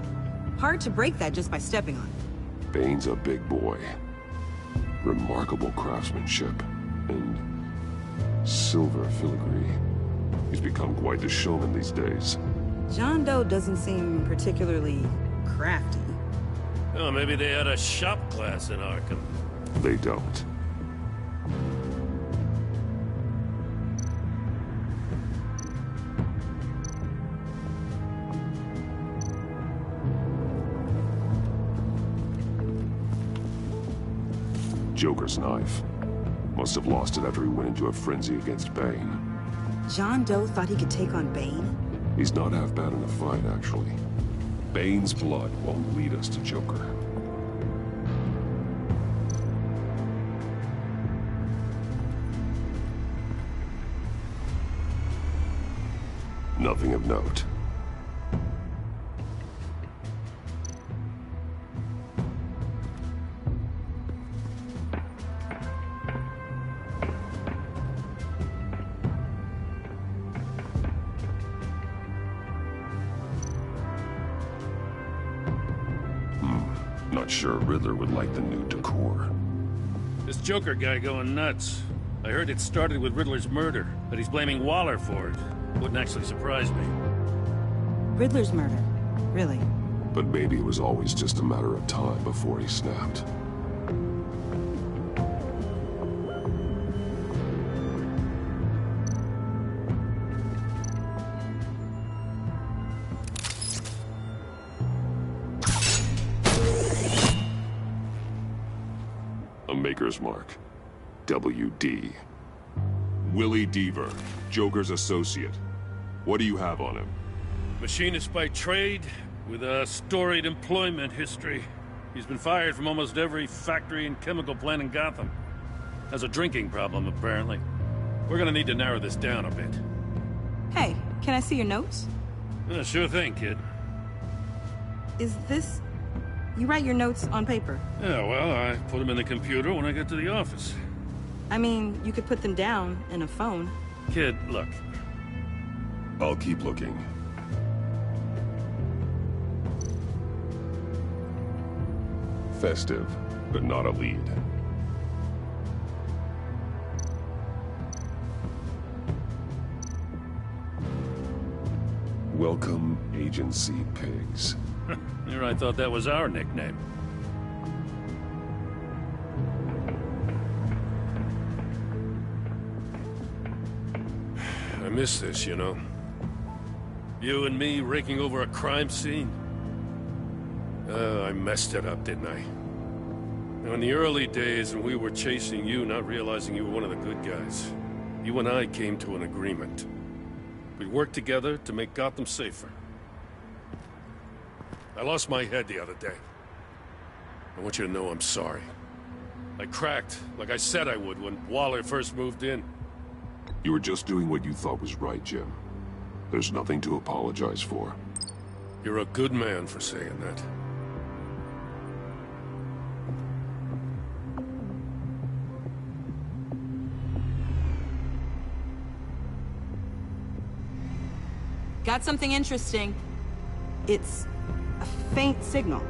Hard to break that just by stepping on it. Bane's a big boy. Remarkable craftsmanship. And silver filigree. He's become quite the showman these days. John Doe doesn't seem particularly crafty. Oh, maybe they had a shop class in Arkham. They don't. Joker's knife. Must have lost it after he went into a frenzy against Bane. John Doe thought he could take on Bane? He's not half bad in a fight, actually. Bane's blood won't lead us to Joker. Nothing of note. Not sure Riddler would like the new decor. This Joker guy going nuts. I heard it started with Riddler's murder, but he's blaming Waller for it. Wouldn't actually surprise me. Riddler's murder? Really? But maybe it was always just a matter of time before he snapped. A Maker's Mark. WD. Willie Deaver, Joker's associate. What do you have on him? Machinist by trade, with a storied employment history. He's been fired from almost every factory and chemical plant in Gotham. Has a drinking problem, apparently. We're gonna need to narrow this down a bit. Hey, can I see your notes? Sure thing, kid. Is this... You write your notes on paper? Yeah, well, I put them in the computer when I get to the office. I mean, you could put them down in a phone. Kid, look. I'll keep looking. Festive, but not a lead. Welcome, Agency Pigs. Here I thought that was our nickname. I miss this, you know. You and me raking over a crime scene. I messed it up, didn't I? Now, in the early days when we were chasing you, not realizing you were one of the good guys, you and I came to an agreement. We worked together to make Gotham safer. I lost my head the other day. I want you to know I'm sorry. I cracked, like I said I would when Waller first moved in. You were just doing what you thought was right, Jim. There's nothing to apologize for. You're a good man for saying that. Got something interesting. It's a faint signal.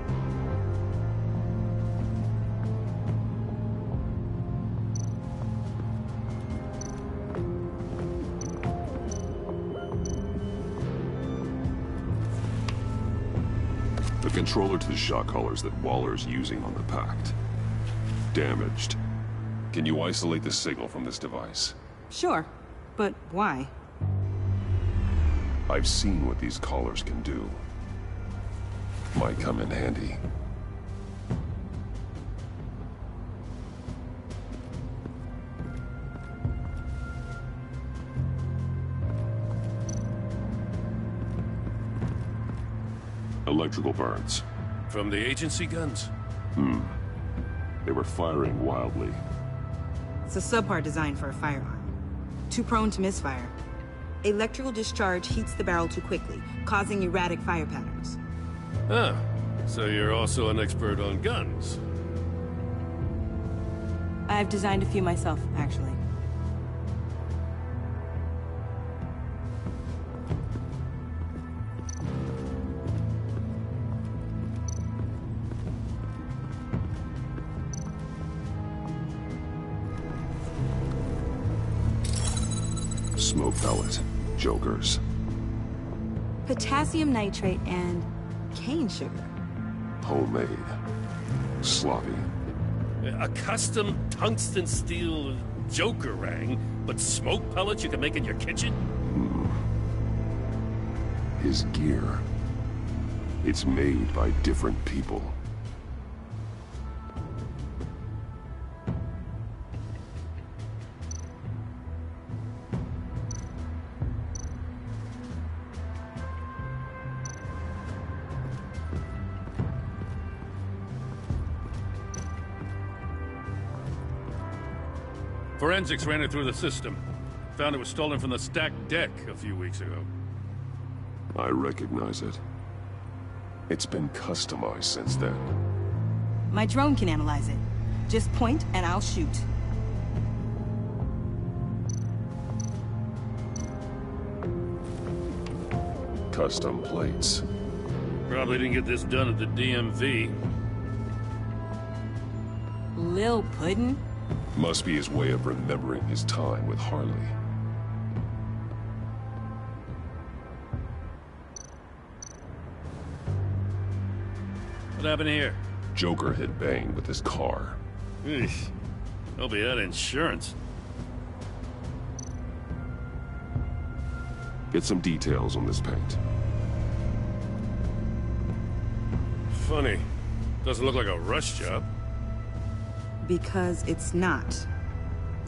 The controller to the shot collars that Waller's using on the Pact. Damaged. Can you isolate the signal from this device? Sure, but why? I've seen what these collars can do. Might come in handy. Electrical burns. From the agency guns? They were firing wildly. It's a subpart designed for a firearm. Too prone to misfire. Electrical discharge heats the barrel too quickly, causing erratic fire patterns. Ah, so you're also an expert on guns. I've designed a few myself, actually. Smoke pellet. Jokers. Potassium nitrate and cane sugar. Homemade. Sloppy. A custom tungsten steel Joker ring, but smoke pellets you can make in your kitchen? His gear. It's made by different people. Forensics ran it through the system. Found it was stolen from the stacked deck a few weeks ago. I recognize it. It's been customized since then. My drone can analyze it. Just point and I'll shoot. Custom plates. Probably didn't get this done at the DMV. Lil Puddin'? Must be his way of remembering his time with Harley. What happened here? Joker hit Bane with his car. Eesh. Hope he had insurance. Get some details on this paint. Funny. Doesn't look like a rush job. Because it's not.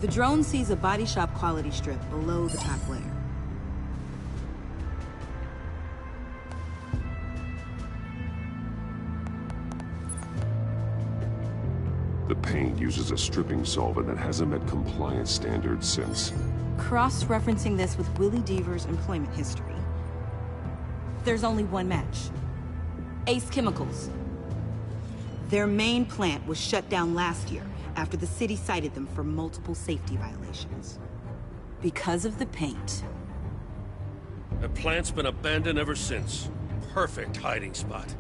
The drone sees a body shop quality strip below the top layer. The paint uses a stripping solvent that hasn't met compliance standards since... Cross-referencing this with Willie Deaver's employment history. There's only one match. Ace Chemicals. Their main plant was shut down last year after the city cited them for multiple safety violations. Because of the paint. The plant's been abandoned ever since. Perfect hiding spot.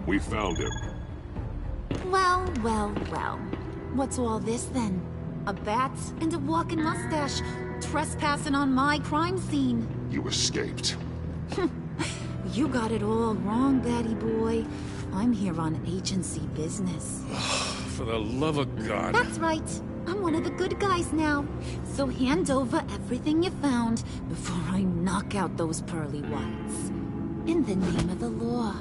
We found him. Well, well, well. What's all this then? A bat and a walking mustache trespassing on my crime scene. You escaped. You got it all wrong, Batty boy. I'm here on agency business. For the love of God. That's right. I'm one of the good guys now. So hand over everything you found before I knock out those pearly whites. In the name of the law.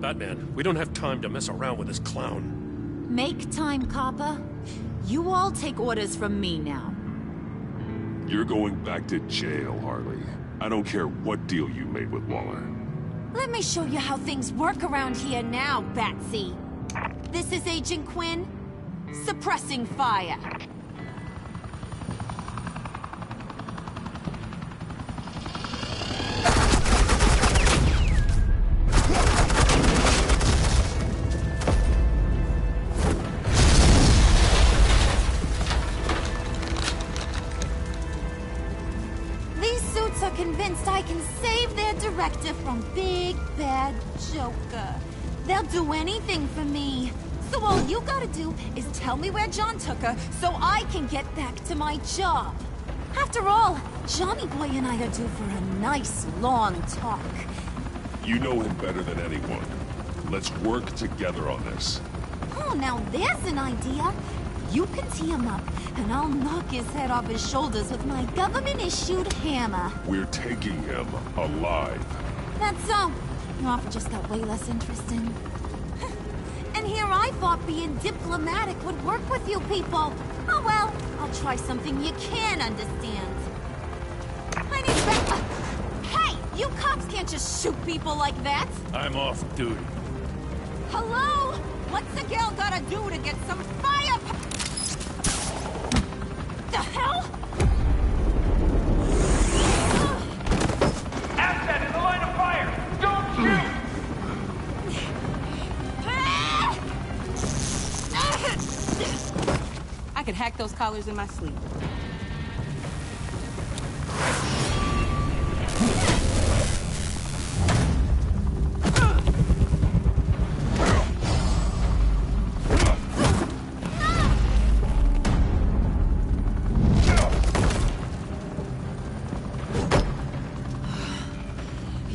Batman, we don't have time to mess around with this clown. Make time, copper. You all take orders from me now. You're going back to jail, Harley. I don't care what deal you made with Waller. Let me show you how things work around here now, Batsy. This is Agent Quinn. Suppressing fire. These suits are convinced I can Joker. They'll do anything for me. So all you gotta do is tell me where John took her so I can get back to my job. After all, Johnny Boy and I are due for a nice long talk. You know him better than anyone. Let's work together on this. Oh, now there's an idea. You can tee him up, and I'll knock his head off his shoulders with my government-issued hammer. We're taking him alive. That's so. Your offer just got way less interesting. And here I thought being diplomatic would work with you people. Oh well, I'll try something you can understand. I need Hey! You cops can't just shoot people like that! I'm off duty. Hello? What's a girl gotta do to get some fire? The hell? Asset in the line of fire! Don't shoot! I could hack those collars in my sleep.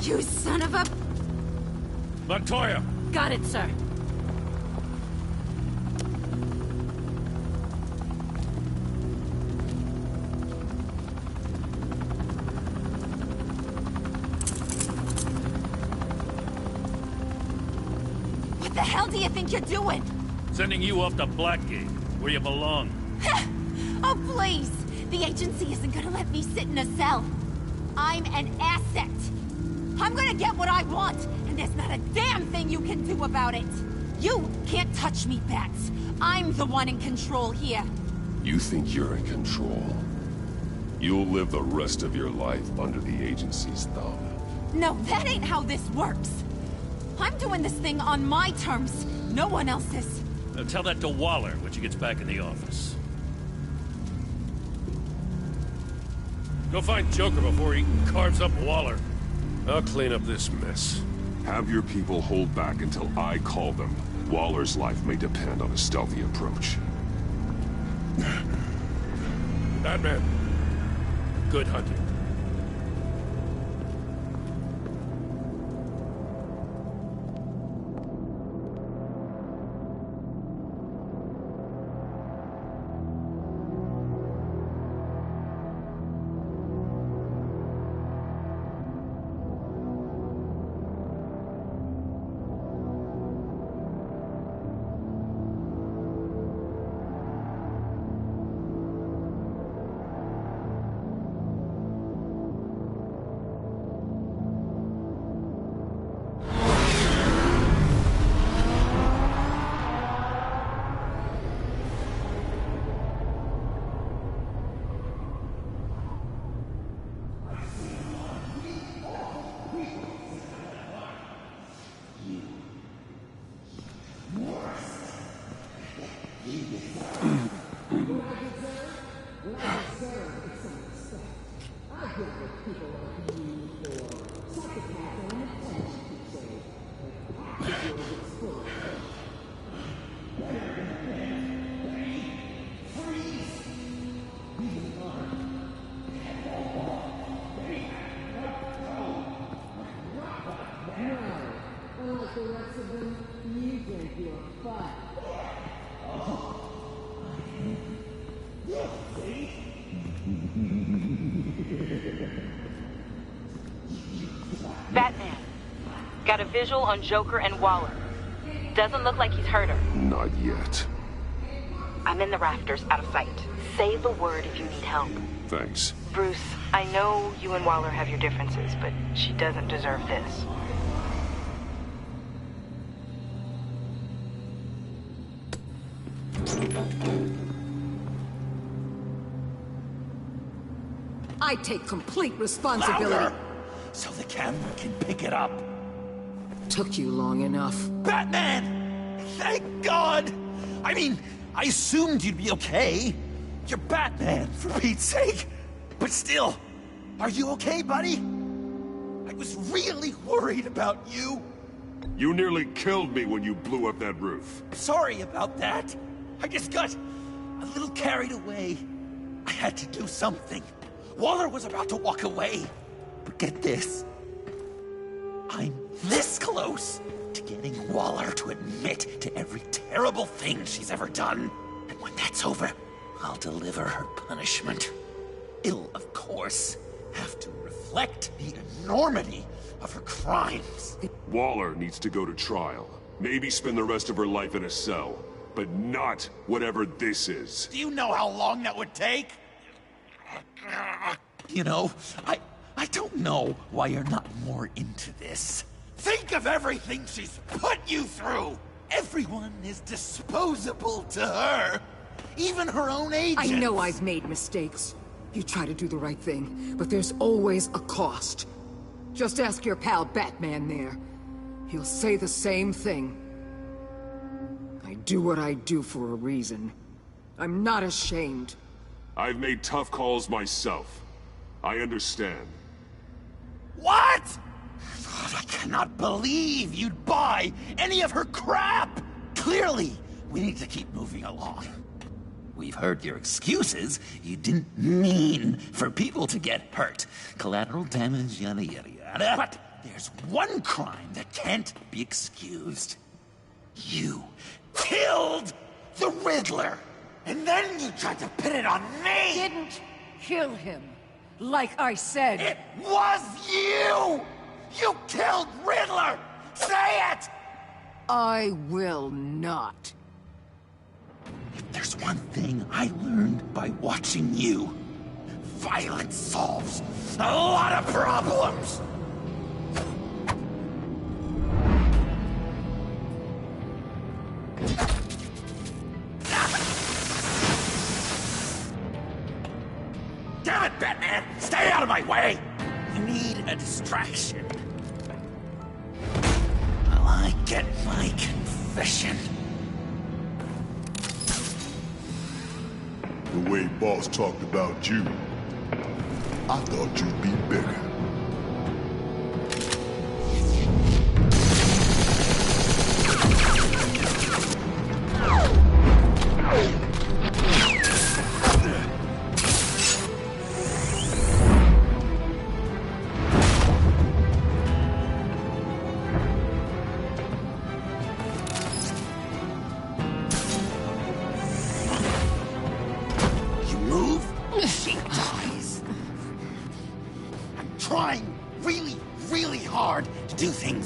You son of a... Montoya! Got it, sir. What the hell do you think you're doing? Sending you off to Blackgate, where you belong. Oh, please! The agency isn't gonna let me sit in a cell. I'm an asset. I'm gonna get what I want, and there's not a damn thing you can do about it. You can't touch me, Bats. I'm the one in control here. You think you're in control? You'll live the rest of your life under the agency's thumb. No, that ain't how this works. I'm doing this thing on my terms, no one else's. Now tell that to Waller when she gets back in the office. Go find Joker before he carves up Waller. I'll clean up this mess. Have your people hold back until I call them. Waller's life may depend on a stealthy approach. Batman, good hunting. Batman. Got a visual on Joker and Waller. Doesn't look like he's hurt her. Not yet. I'm in the rafters, out of sight. Say the word if you need help. Thanks. Bruce, I know you and Waller have your differences, but she doesn't deserve this. I take complete responsibility. Louder! So the camera can pick it up. Took you long enough. Batman! Thank God! I mean, I assumed you'd be okay. You're Batman, for Pete's sake. But still, are you okay, buddy? I was really worried about you. You nearly killed me when you blew up that roof. Sorry about that. I just got a little carried away. I had to do something. Waller was about to walk away. But get this. I'm this close to getting Waller to admit to every terrible thing she's ever done. And when that's over, I'll deliver her punishment. It'll, of course, have to reflect the enormity of her crimes. Waller needs to go to trial. Maybe spend the rest of her life in a cell. But not whatever this is. Do you know how long that would take? You know, I don't know why you're not more into this. Think of everything she's put you through! Everyone is disposable to her. Even her own agents. I know I've made mistakes. You try to do the right thing, but there's always a cost. Just ask your pal Batman there. He'll say the same thing. I do what I do for a reason. I'm not ashamed. I've made tough calls myself. I understand. What? God, I cannot believe you'd buy any of her crap! Clearly, we need to keep moving along. We've heard your excuses. You didn't mean for people to get hurt. Collateral damage, yada yada yada. But there's one crime that can't be excused. You killed the Riddler! And then you tried to pin it on me! Didn't kill him. Like I said. It was you! You killed Riddler! Say it! I will not. If there's one thing I learned by watching you, violence solves a lot of problems! Damn it, Batman! Stay out of my way! You need a distraction. While I get my confession. The way Boss talked about you, I thought you'd be bigger.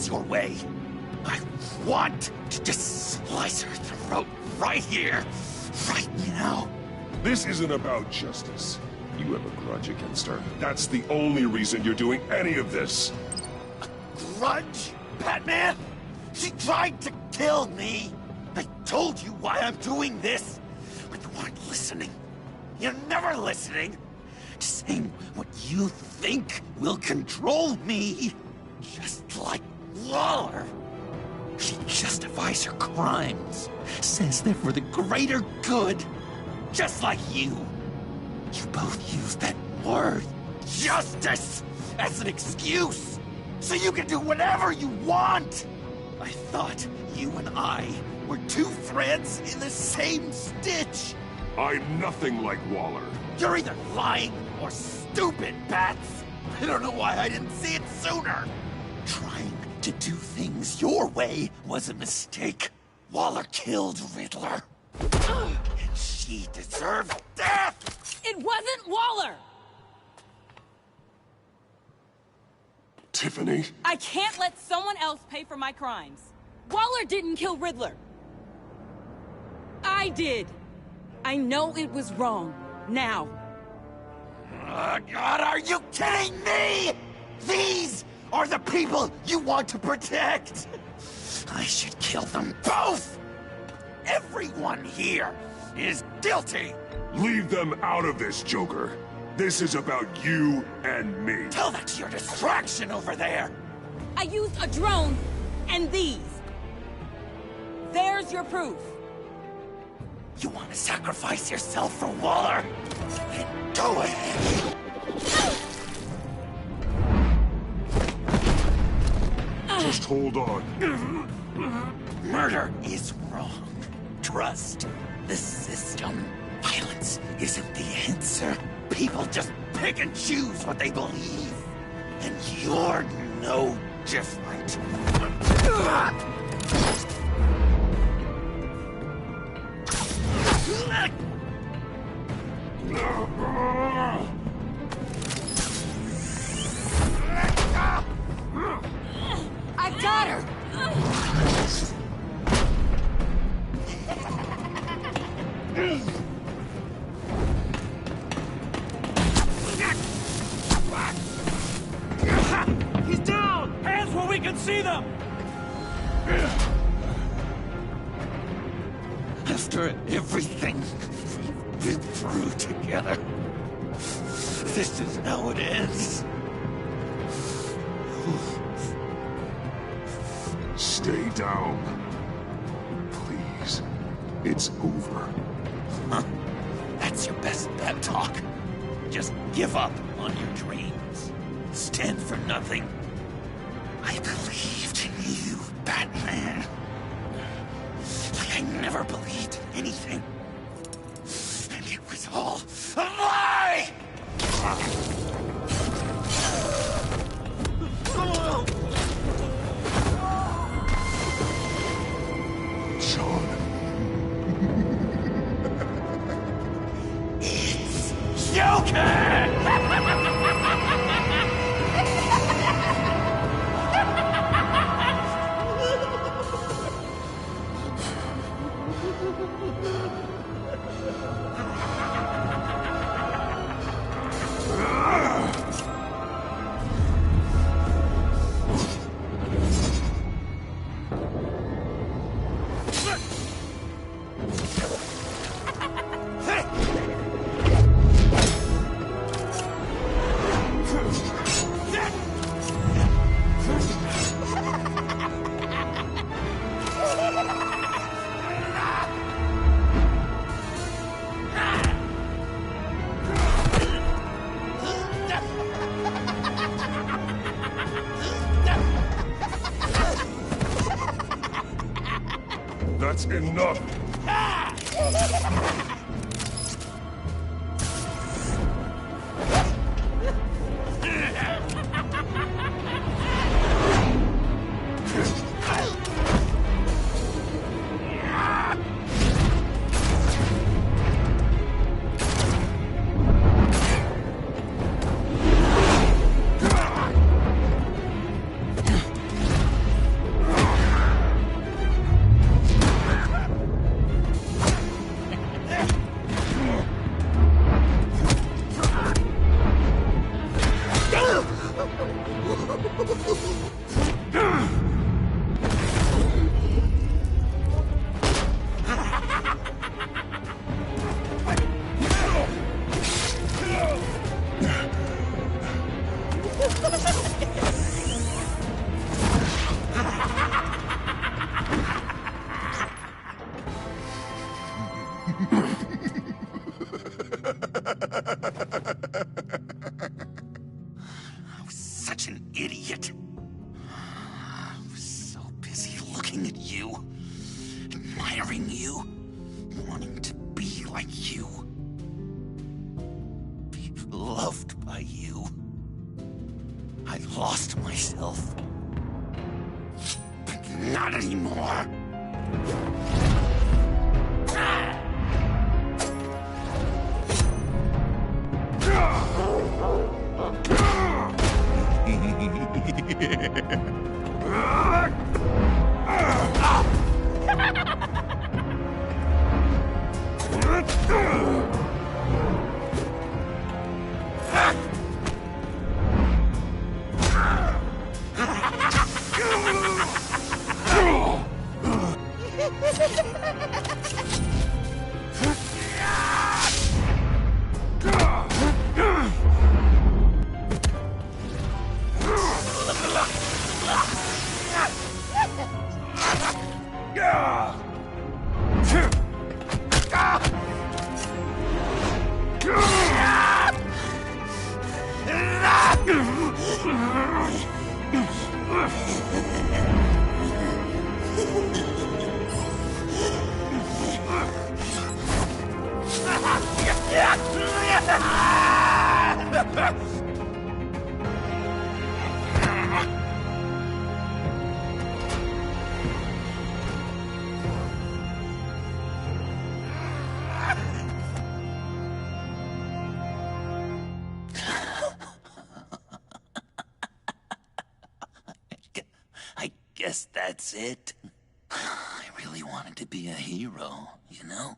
Your way. I want to just slice her throat right here, right now. This isn't about justice. You have a grudge against her. That's the only reason you're doing any of this. A grudge? Batman? She tried to kill me. I told you why I'm doing this, but you weren't listening. You're never listening. Just saying what you think will control me. Just like Waller. She justifies her crimes, says they're for the greater good, just like you. You both use that word, justice, as an excuse, so you can do whatever you want. I thought you and I were two threads in the same stitch. I'm nothing like Waller. You're either lying or stupid, Bats. I don't know why I didn't see it sooner. Trying to do things your way was a mistake. Waller killed Riddler. And she deserved death! It wasn't Waller! Tiffany? I can't let someone else pay for my crimes. Waller didn't kill Riddler. I did. I know it was wrong. Now. God, are you kidding me? These are the people you want to protect! I should kill them both! Everyone here is guilty! Leave them out of this, Joker. This is about you and me. Tell that to your distraction over there! I used a drone and these. There's your proof. You want to sacrifice yourself for Waller? Then go ahead! Just hold on. Murder is wrong. Trust the system. Violence isn't the answer. People just pick and choose what they believe. And you're no different. I've got her! He's down! Hands where we can see them! After everything we've been through together, this is how it ends. Stay down. Please. It's over. Huh? That's your best pep talk. Just give up on your dreams. Stand for nothing. I believed in you, Batman. Like I never believed in anything. And it was all a lie! John. It's Joker! That's enough. I was such an idiot. I was so busy looking at you, admiring you, wanting to be like you, be loved by you. I lost myself. But not anymore. guess that's it. I really wanted to be a hero, you know?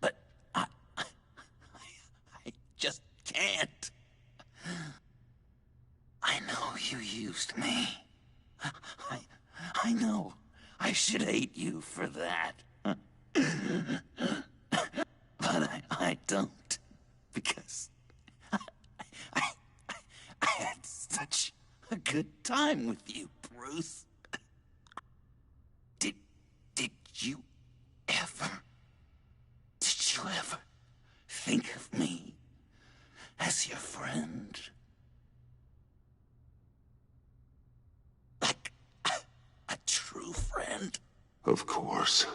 But I just can't. I know you used me. I know. I should hate you for that. But I don't. Because I had such a good time with you, Bruce. Did you ever think of me as your friend? Like a true friend? Of course.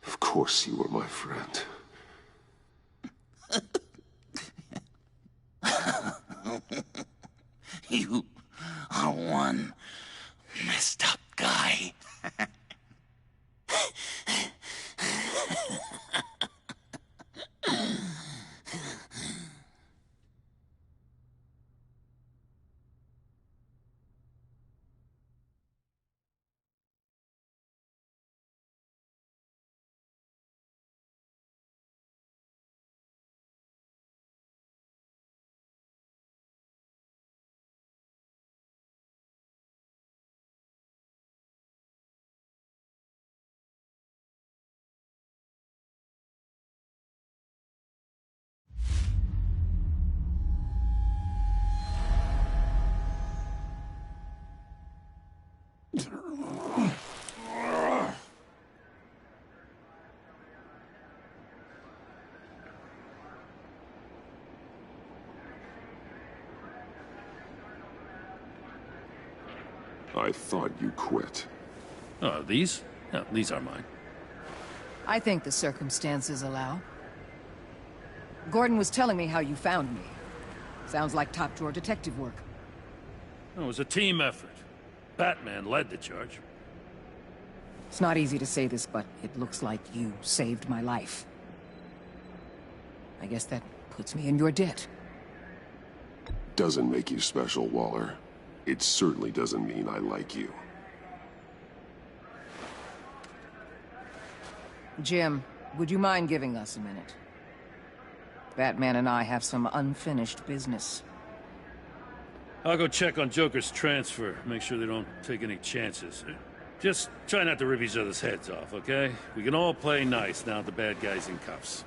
Of course you were my friend. You are one messed up guy. I thought you quit. Oh, these? No, these are mine. I think the circumstances allow. Gordon was telling me how you found me. Sounds like top-drawer detective work. It was a team effort. Batman led the charge. It's not easy to say this, but it looks like you saved my life. I guess that puts me in your debt. Doesn't make you special, Waller. It certainly doesn't mean I like you. Jim, would you mind giving us a minute? Batman and I have some unfinished business. I'll go check on Joker's transfer, make sure they don't take any chances. Just try not to rip each other's heads off, okay? We can all play nice now that the bad guy's in cuffs.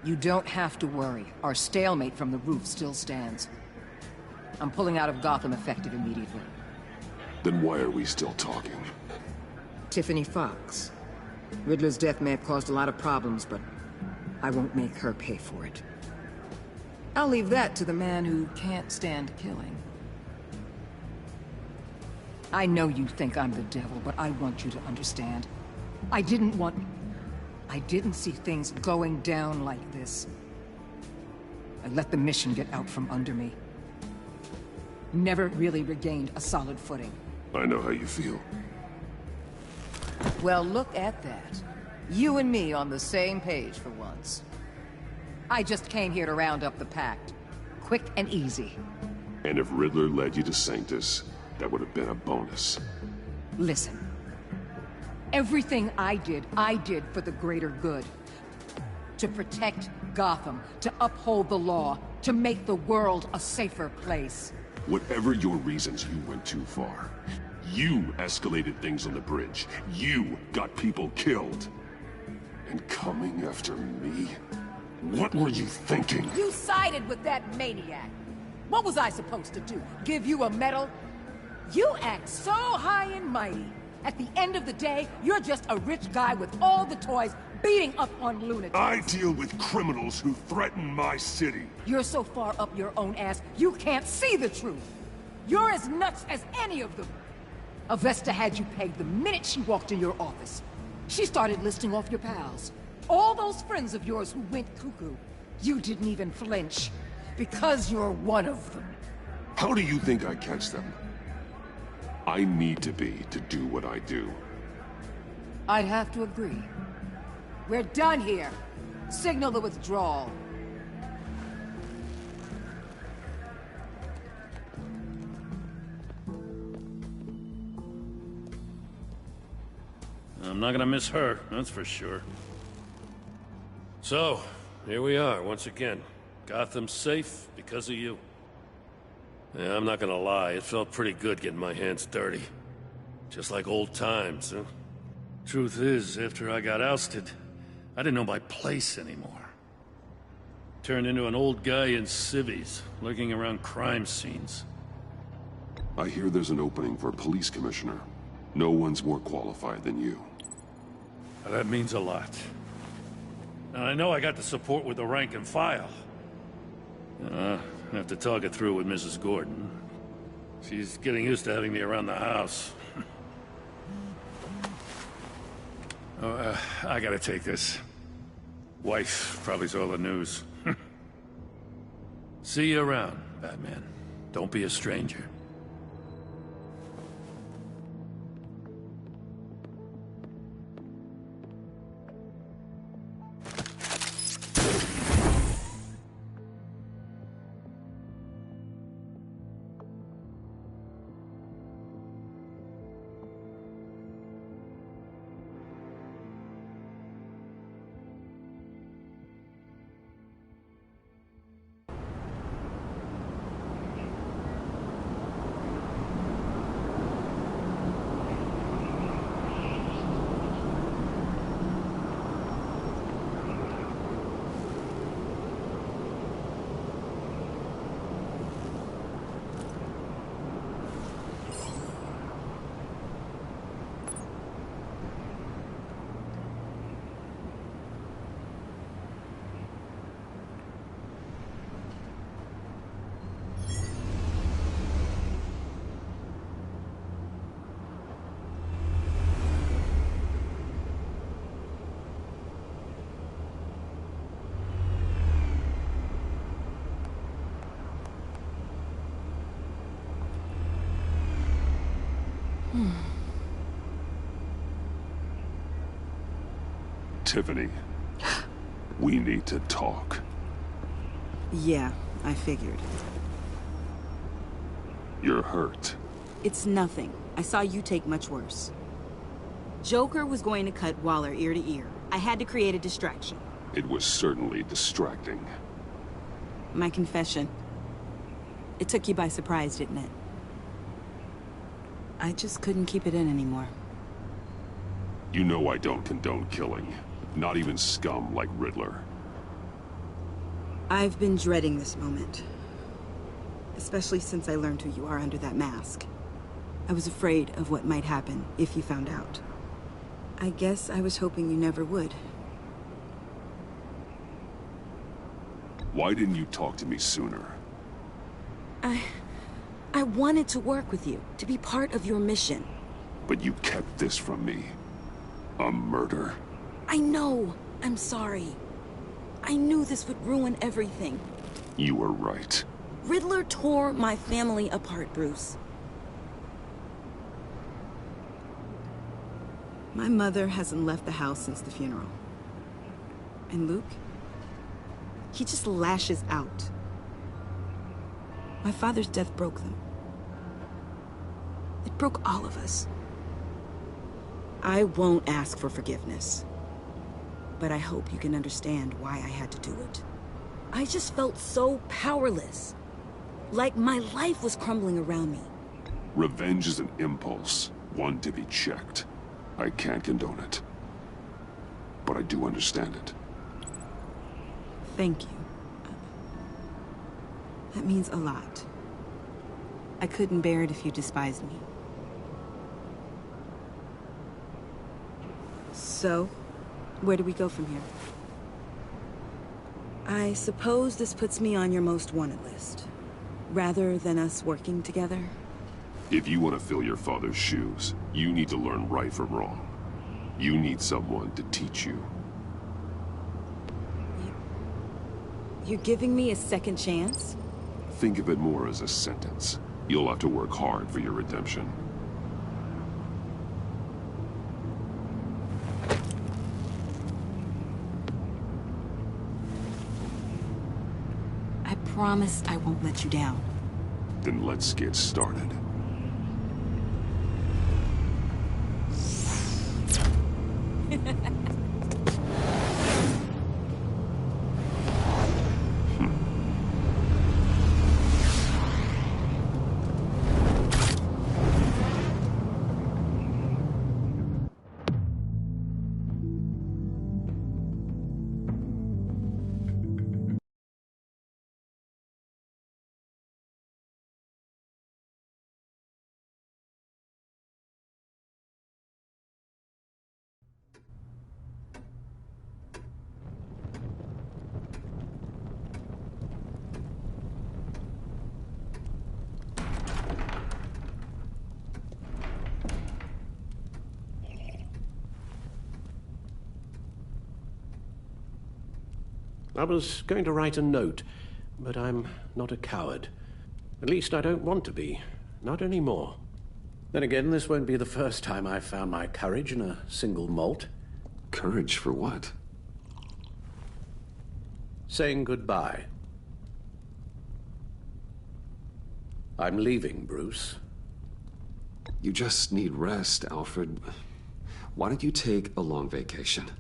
You don't have to worry. Our stalemate from the roof still stands. I'm pulling out of Gotham effective immediately. Then why are we still talking? Tiffany Fox. Riddler's death may have caused a lot of problems, but I won't make her pay for it. I'll leave that to the man who can't stand killing. I know you think I'm the devil, but I want you to understand. I didn't see things going down like this. I let the mission get out from under me. Never really regained a solid footing. I know how you feel. Well, look at that. You and me on the same page for once. I just came here to round up the pact. Quick and easy. And if Riddler led you to Sanctus, that would have been a bonus. Listen. Everything I did for the greater good. To protect Gotham, to uphold the law, to make the world a safer place. Whatever your reasons, you went too far. You escalated things on the bridge. You got people killed. And coming after me? What were you thinking? You sided with that maniac. What was I supposed to do? Give you a medal? You act so high and mighty. At the end of the day, you're just a rich guy with all the toys beating up on lunatics. I deal with criminals who threaten my city. You're so far up your own ass, you can't see the truth. You're as nuts as any of them. Avesta had you pegged the minute she walked in your office. She started listing off your pals. All those friends of yours who went cuckoo. You didn't even flinch. Because you're one of them. How do you think I catch them? I need to be to do what I do. I'd have to agree. We're done here. Signal the withdrawal. I'm not gonna miss her, that's for sure. So, here we are, once again. Gotham's safe because of you. Yeah, I'm not gonna lie, it felt pretty good getting my hands dirty. Just like old times, huh? Truth is, after I got ousted, I didn't know my place anymore. Turned into an old guy in civvies, lurking around crime scenes. I hear there's an opening for a police commissioner. No one's more qualified than you. That means a lot. And I know I got the support with the rank and file. I have to talk it through with Mrs. Gordon. She's getting used to having me around the house. I gotta take this. Wife probably saw the news. See you around, Batman. Don't be a stranger. Tiffany, we need to talk. Yeah, I figured. You're hurt. It's nothing. I saw you take much worse. Joker was going to cut Waller ear to ear. I had to create a distraction. It was certainly distracting. My confession. It took you by surprise, didn't it? I just couldn't keep it in anymore. You know I don't condone killing. Not even scum like Riddler. I've been dreading this moment. Especially since I learned who you are under that mask. I was afraid of what might happen if you found out. I guess I was hoping you never would. Why didn't you talk to me sooner? I wanted to work with you, to be part of your mission. But you kept this from me. A murder? I know. I'm sorry. I knew this would ruin everything. You were right. Riddler tore my family apart, Bruce. My mother hasn't left the house since the funeral. And Luke? He just lashes out. My father's death broke them. It broke all of us. I won't ask for forgiveness. But I hope you can understand why I had to do it. I just felt so powerless. Like my life was crumbling around me. Revenge is an impulse, one to be checked. I can't condone it. But I do understand it. Thank you. That means a lot. I couldn't bear it if you despised me. So, where do we go from here? I suppose this puts me on your most wanted list. Rather than us working together? If you want to fill your father's shoes, you need to learn right from wrong. You need someone to teach you. You're giving me a second chance? Think of it more as a sentence. You'll have to work hard for your redemption. promise I won't let you down. Then let's get started. I was going to write a note, but I'm not a coward. At least I don't want to be. Not anymore. Then again, this won't be the first time I've found my courage in a single malt. Courage for what? Saying goodbye. I'm leaving, Bruce. You just need rest, Alfred. Why don't you take a long vacation?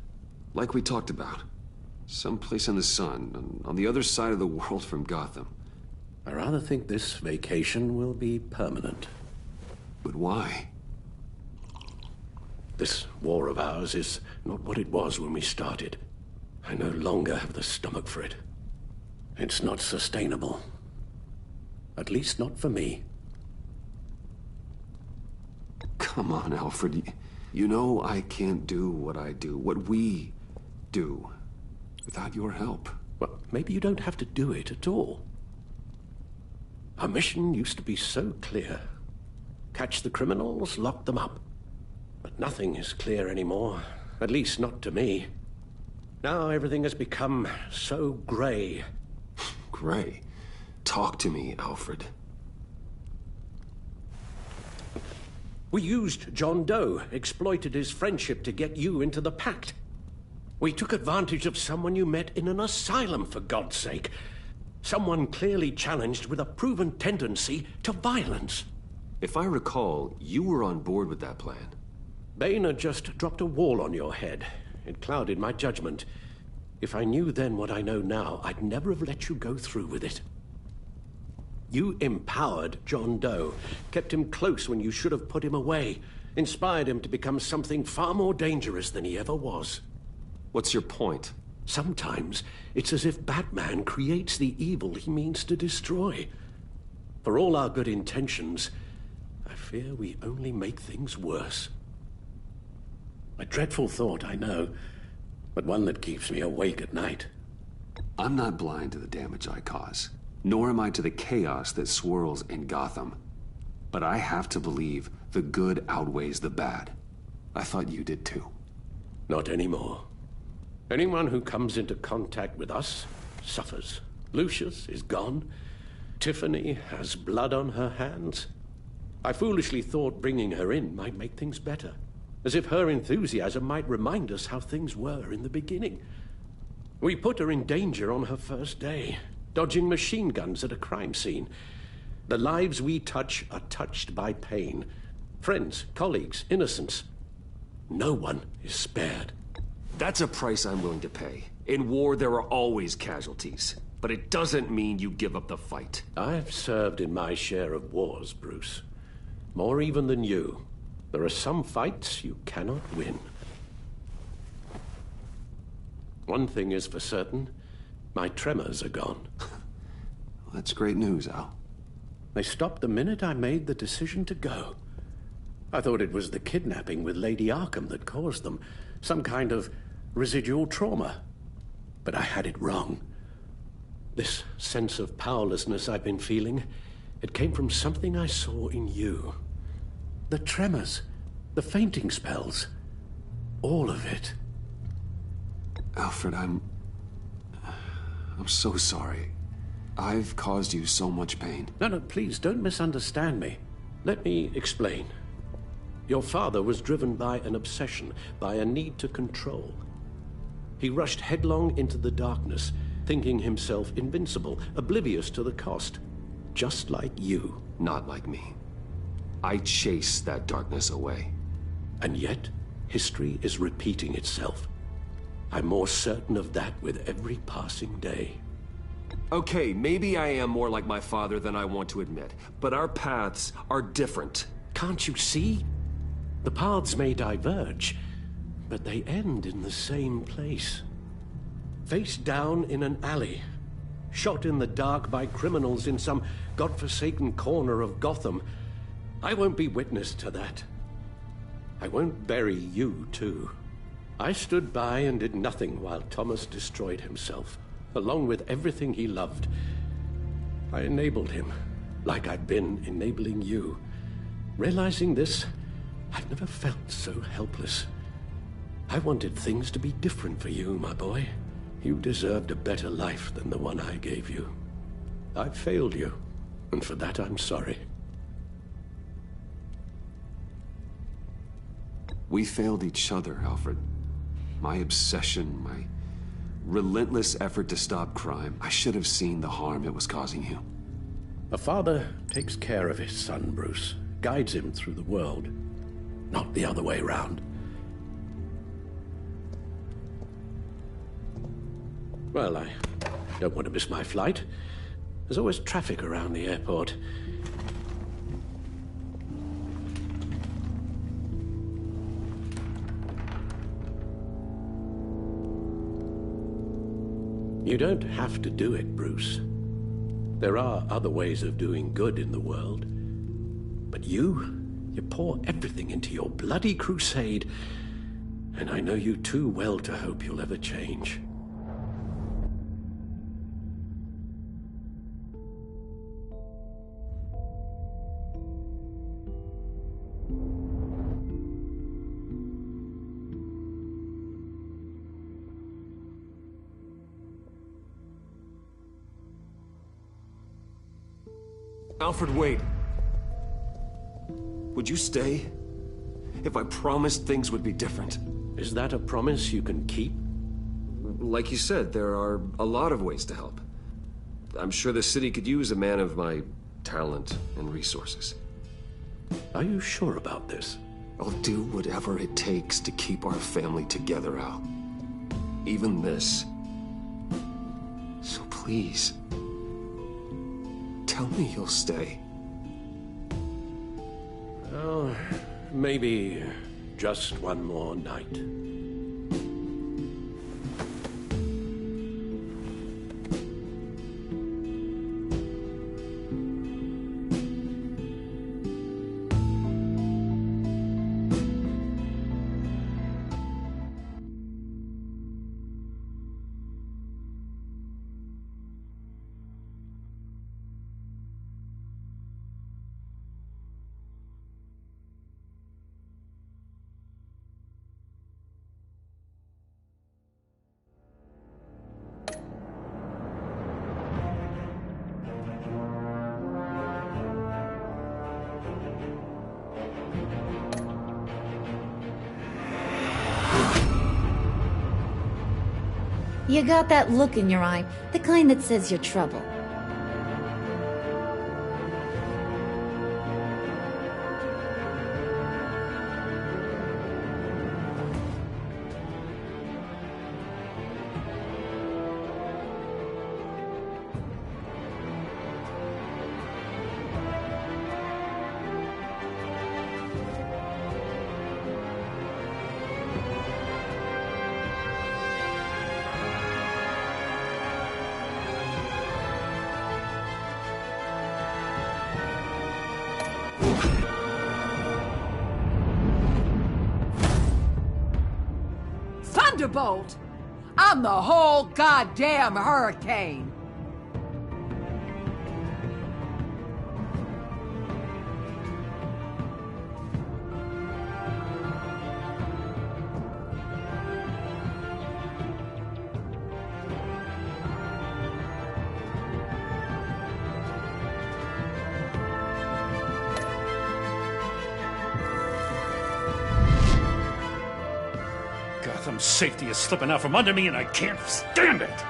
Like we talked about. Someplace in the sun, on the other side of the world from Gotham. I rather think this vacation will be permanent. But why? This war of ours is not what it was when we started. I no longer have the stomach for it. It's not sustainable. At least not for me. Come on, Alfred. You know I can't do what I do, what we do, without your help. Well, maybe you don't have to do it at all. Our mission used to be so clear. Catch the criminals, lock them up. But nothing is clear anymore, at least not to me. Now everything has become so gray. Gray? Talk to me, Alfred. We used John Doe, exploited his friendship to get you into the pact. We took advantage of someone you met in an asylum, for God's sake. Someone clearly challenged with a proven tendency to violence. If I recall, you were on board with that plan. Bane just dropped a wall on your head. It clouded my judgment. If I knew then what I know now, I'd never have let you go through with it. You empowered John Doe, kept him close when you should have put him away, inspired him to become something far more dangerous than he ever was. What's your point? Sometimes it's as if Batman creates the evil he means to destroy. For all our good intentions, I fear we only make things worse. A dreadful thought, I know, but one that keeps me awake at night. I'm not blind to the damage I cause, nor am I to the chaos that swirls in Gotham. But I have to believe the good outweighs the bad. I thought you did too. Not anymore. Anyone who comes into contact with us suffers. Lucius is gone. Tiffany has blood on her hands. I foolishly thought bringing her in might make things better, as if her enthusiasm might remind us how things were in the beginning. We put her in danger on her first day, dodging machine guns at a crime scene. The lives we touch are touched by pain. Friends, colleagues, innocents. No one is spared. That's a price I'm willing to pay. In war, there are always casualties. But it doesn't mean you give up the fight. I've served in my share of wars, Bruce. More even than you. There are some fights you cannot win. One thing is for certain. My tremors are gone. That's great news, Al. They stopped the minute I made the decision to go. I thought it was the kidnapping with Lady Arkham that caused them. Some kind of residual trauma. But I had it wrong. This sense of powerlessness I've been feeling, it came from something I saw in you. The tremors, the fainting spells, all of it. Alfred, I'm so sorry. I've caused you so much pain. No, please, don't misunderstand me. Let me explain. Your father was driven by an obsession, by a need to control. He rushed headlong into the darkness, thinking himself invincible, oblivious to the cost. Just like you. Not like me. I chase that darkness away. And yet, history is repeating itself. I'm more certain of that with every passing day. Okay, maybe I am more like my father than I want to admit, but our paths are different. Can't you see? The paths may diverge, but they end in the same place. Face down in an alley, shot in the dark by criminals in some godforsaken corner of Gotham. I won't be witness to that. I won't bury you, too. I stood by and did nothing while Thomas destroyed himself, along with everything he loved. I enabled him, like I'd been enabling you. Realizing this, I've never felt so helpless. I wanted things to be different for you, my boy. You deserved a better life than the one I gave you. I failed you, and for that I'm sorry. We failed each other, Alfred. My obsession, my relentless effort to stop crime. I should have seen the harm it was causing you. A father takes care of his son, Bruce. Guides him through the world. Not the other way around. Well, I don't want to miss my flight. There's always traffic around the airport. You don't have to do it, Bruce. There are other ways of doing good in the world. But you pour everything into your bloody crusade, and I know you too well to hope you'll ever change. Alfred, wait. Would you stay? If I promised things would be different. Is that a promise you can keep? Like you said, there are a lot of ways to help. I'm sure the city could use a man of my talent and resources. Are you sure about this? I'll do whatever it takes to keep our family together, Al. Even this. So please, tell me you'll stay. Oh, maybe just one more night. You got that look in your eye, the kind that says you're trouble. Thunderbolt! I'm the whole goddamn hurricane! Gotham's safety is slipping out from under me and I can't stand it!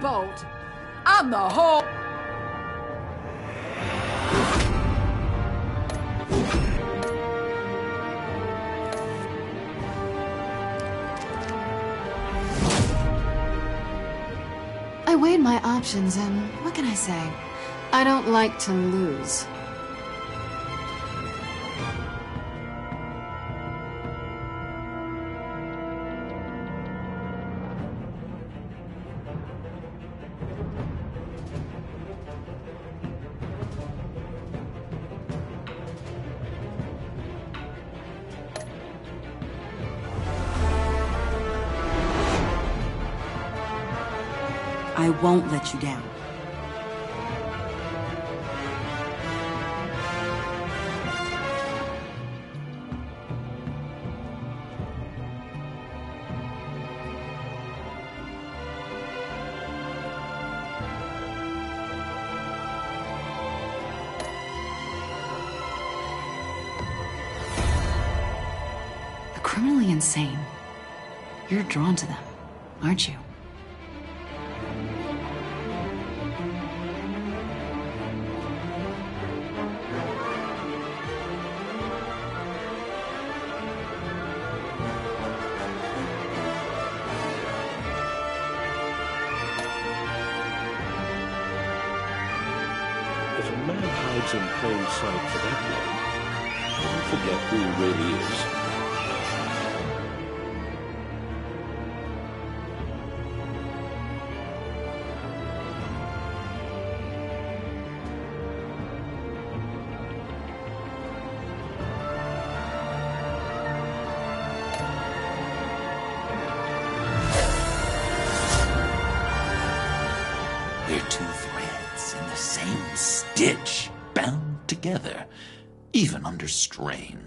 Bolt. I'm the whole... I weighed my options, and what can I say? I don't like to lose. I won't let you down. The criminally insane. You're drawn to them, aren't you? If a man hides in plain sight for that long, he'll forget who he really is. They're two threads in the same stitch, bound together, even under strain.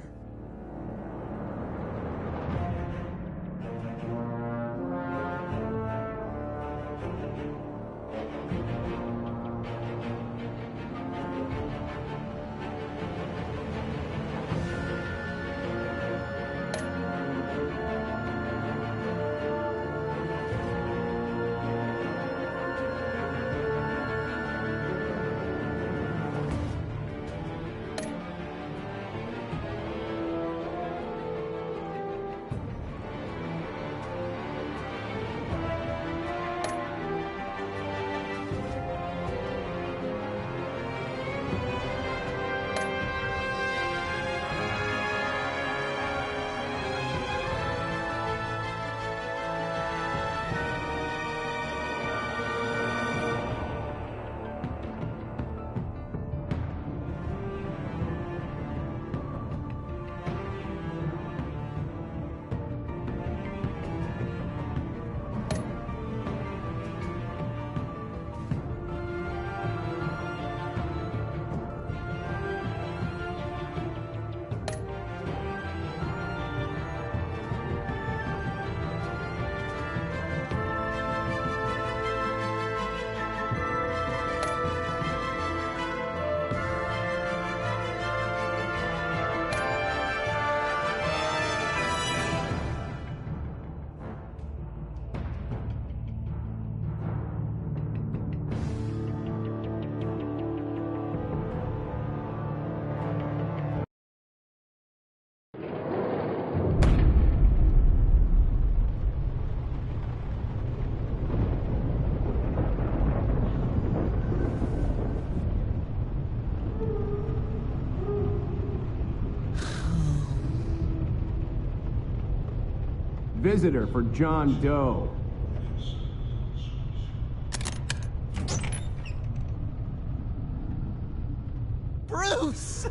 Visitor for John Doe. Bruce!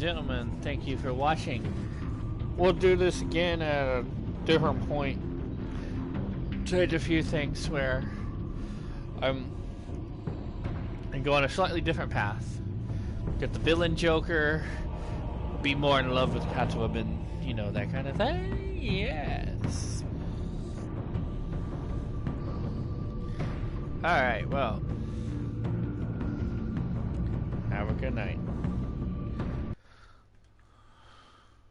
gentlemen, thank you for watching. We'll do this again at a different point. Change a few things where I'm go on a slightly different path. Get the villain Joker, be more in love with Catwoman, you know, that kind of thing. Yes. Alright, well. Have a good night.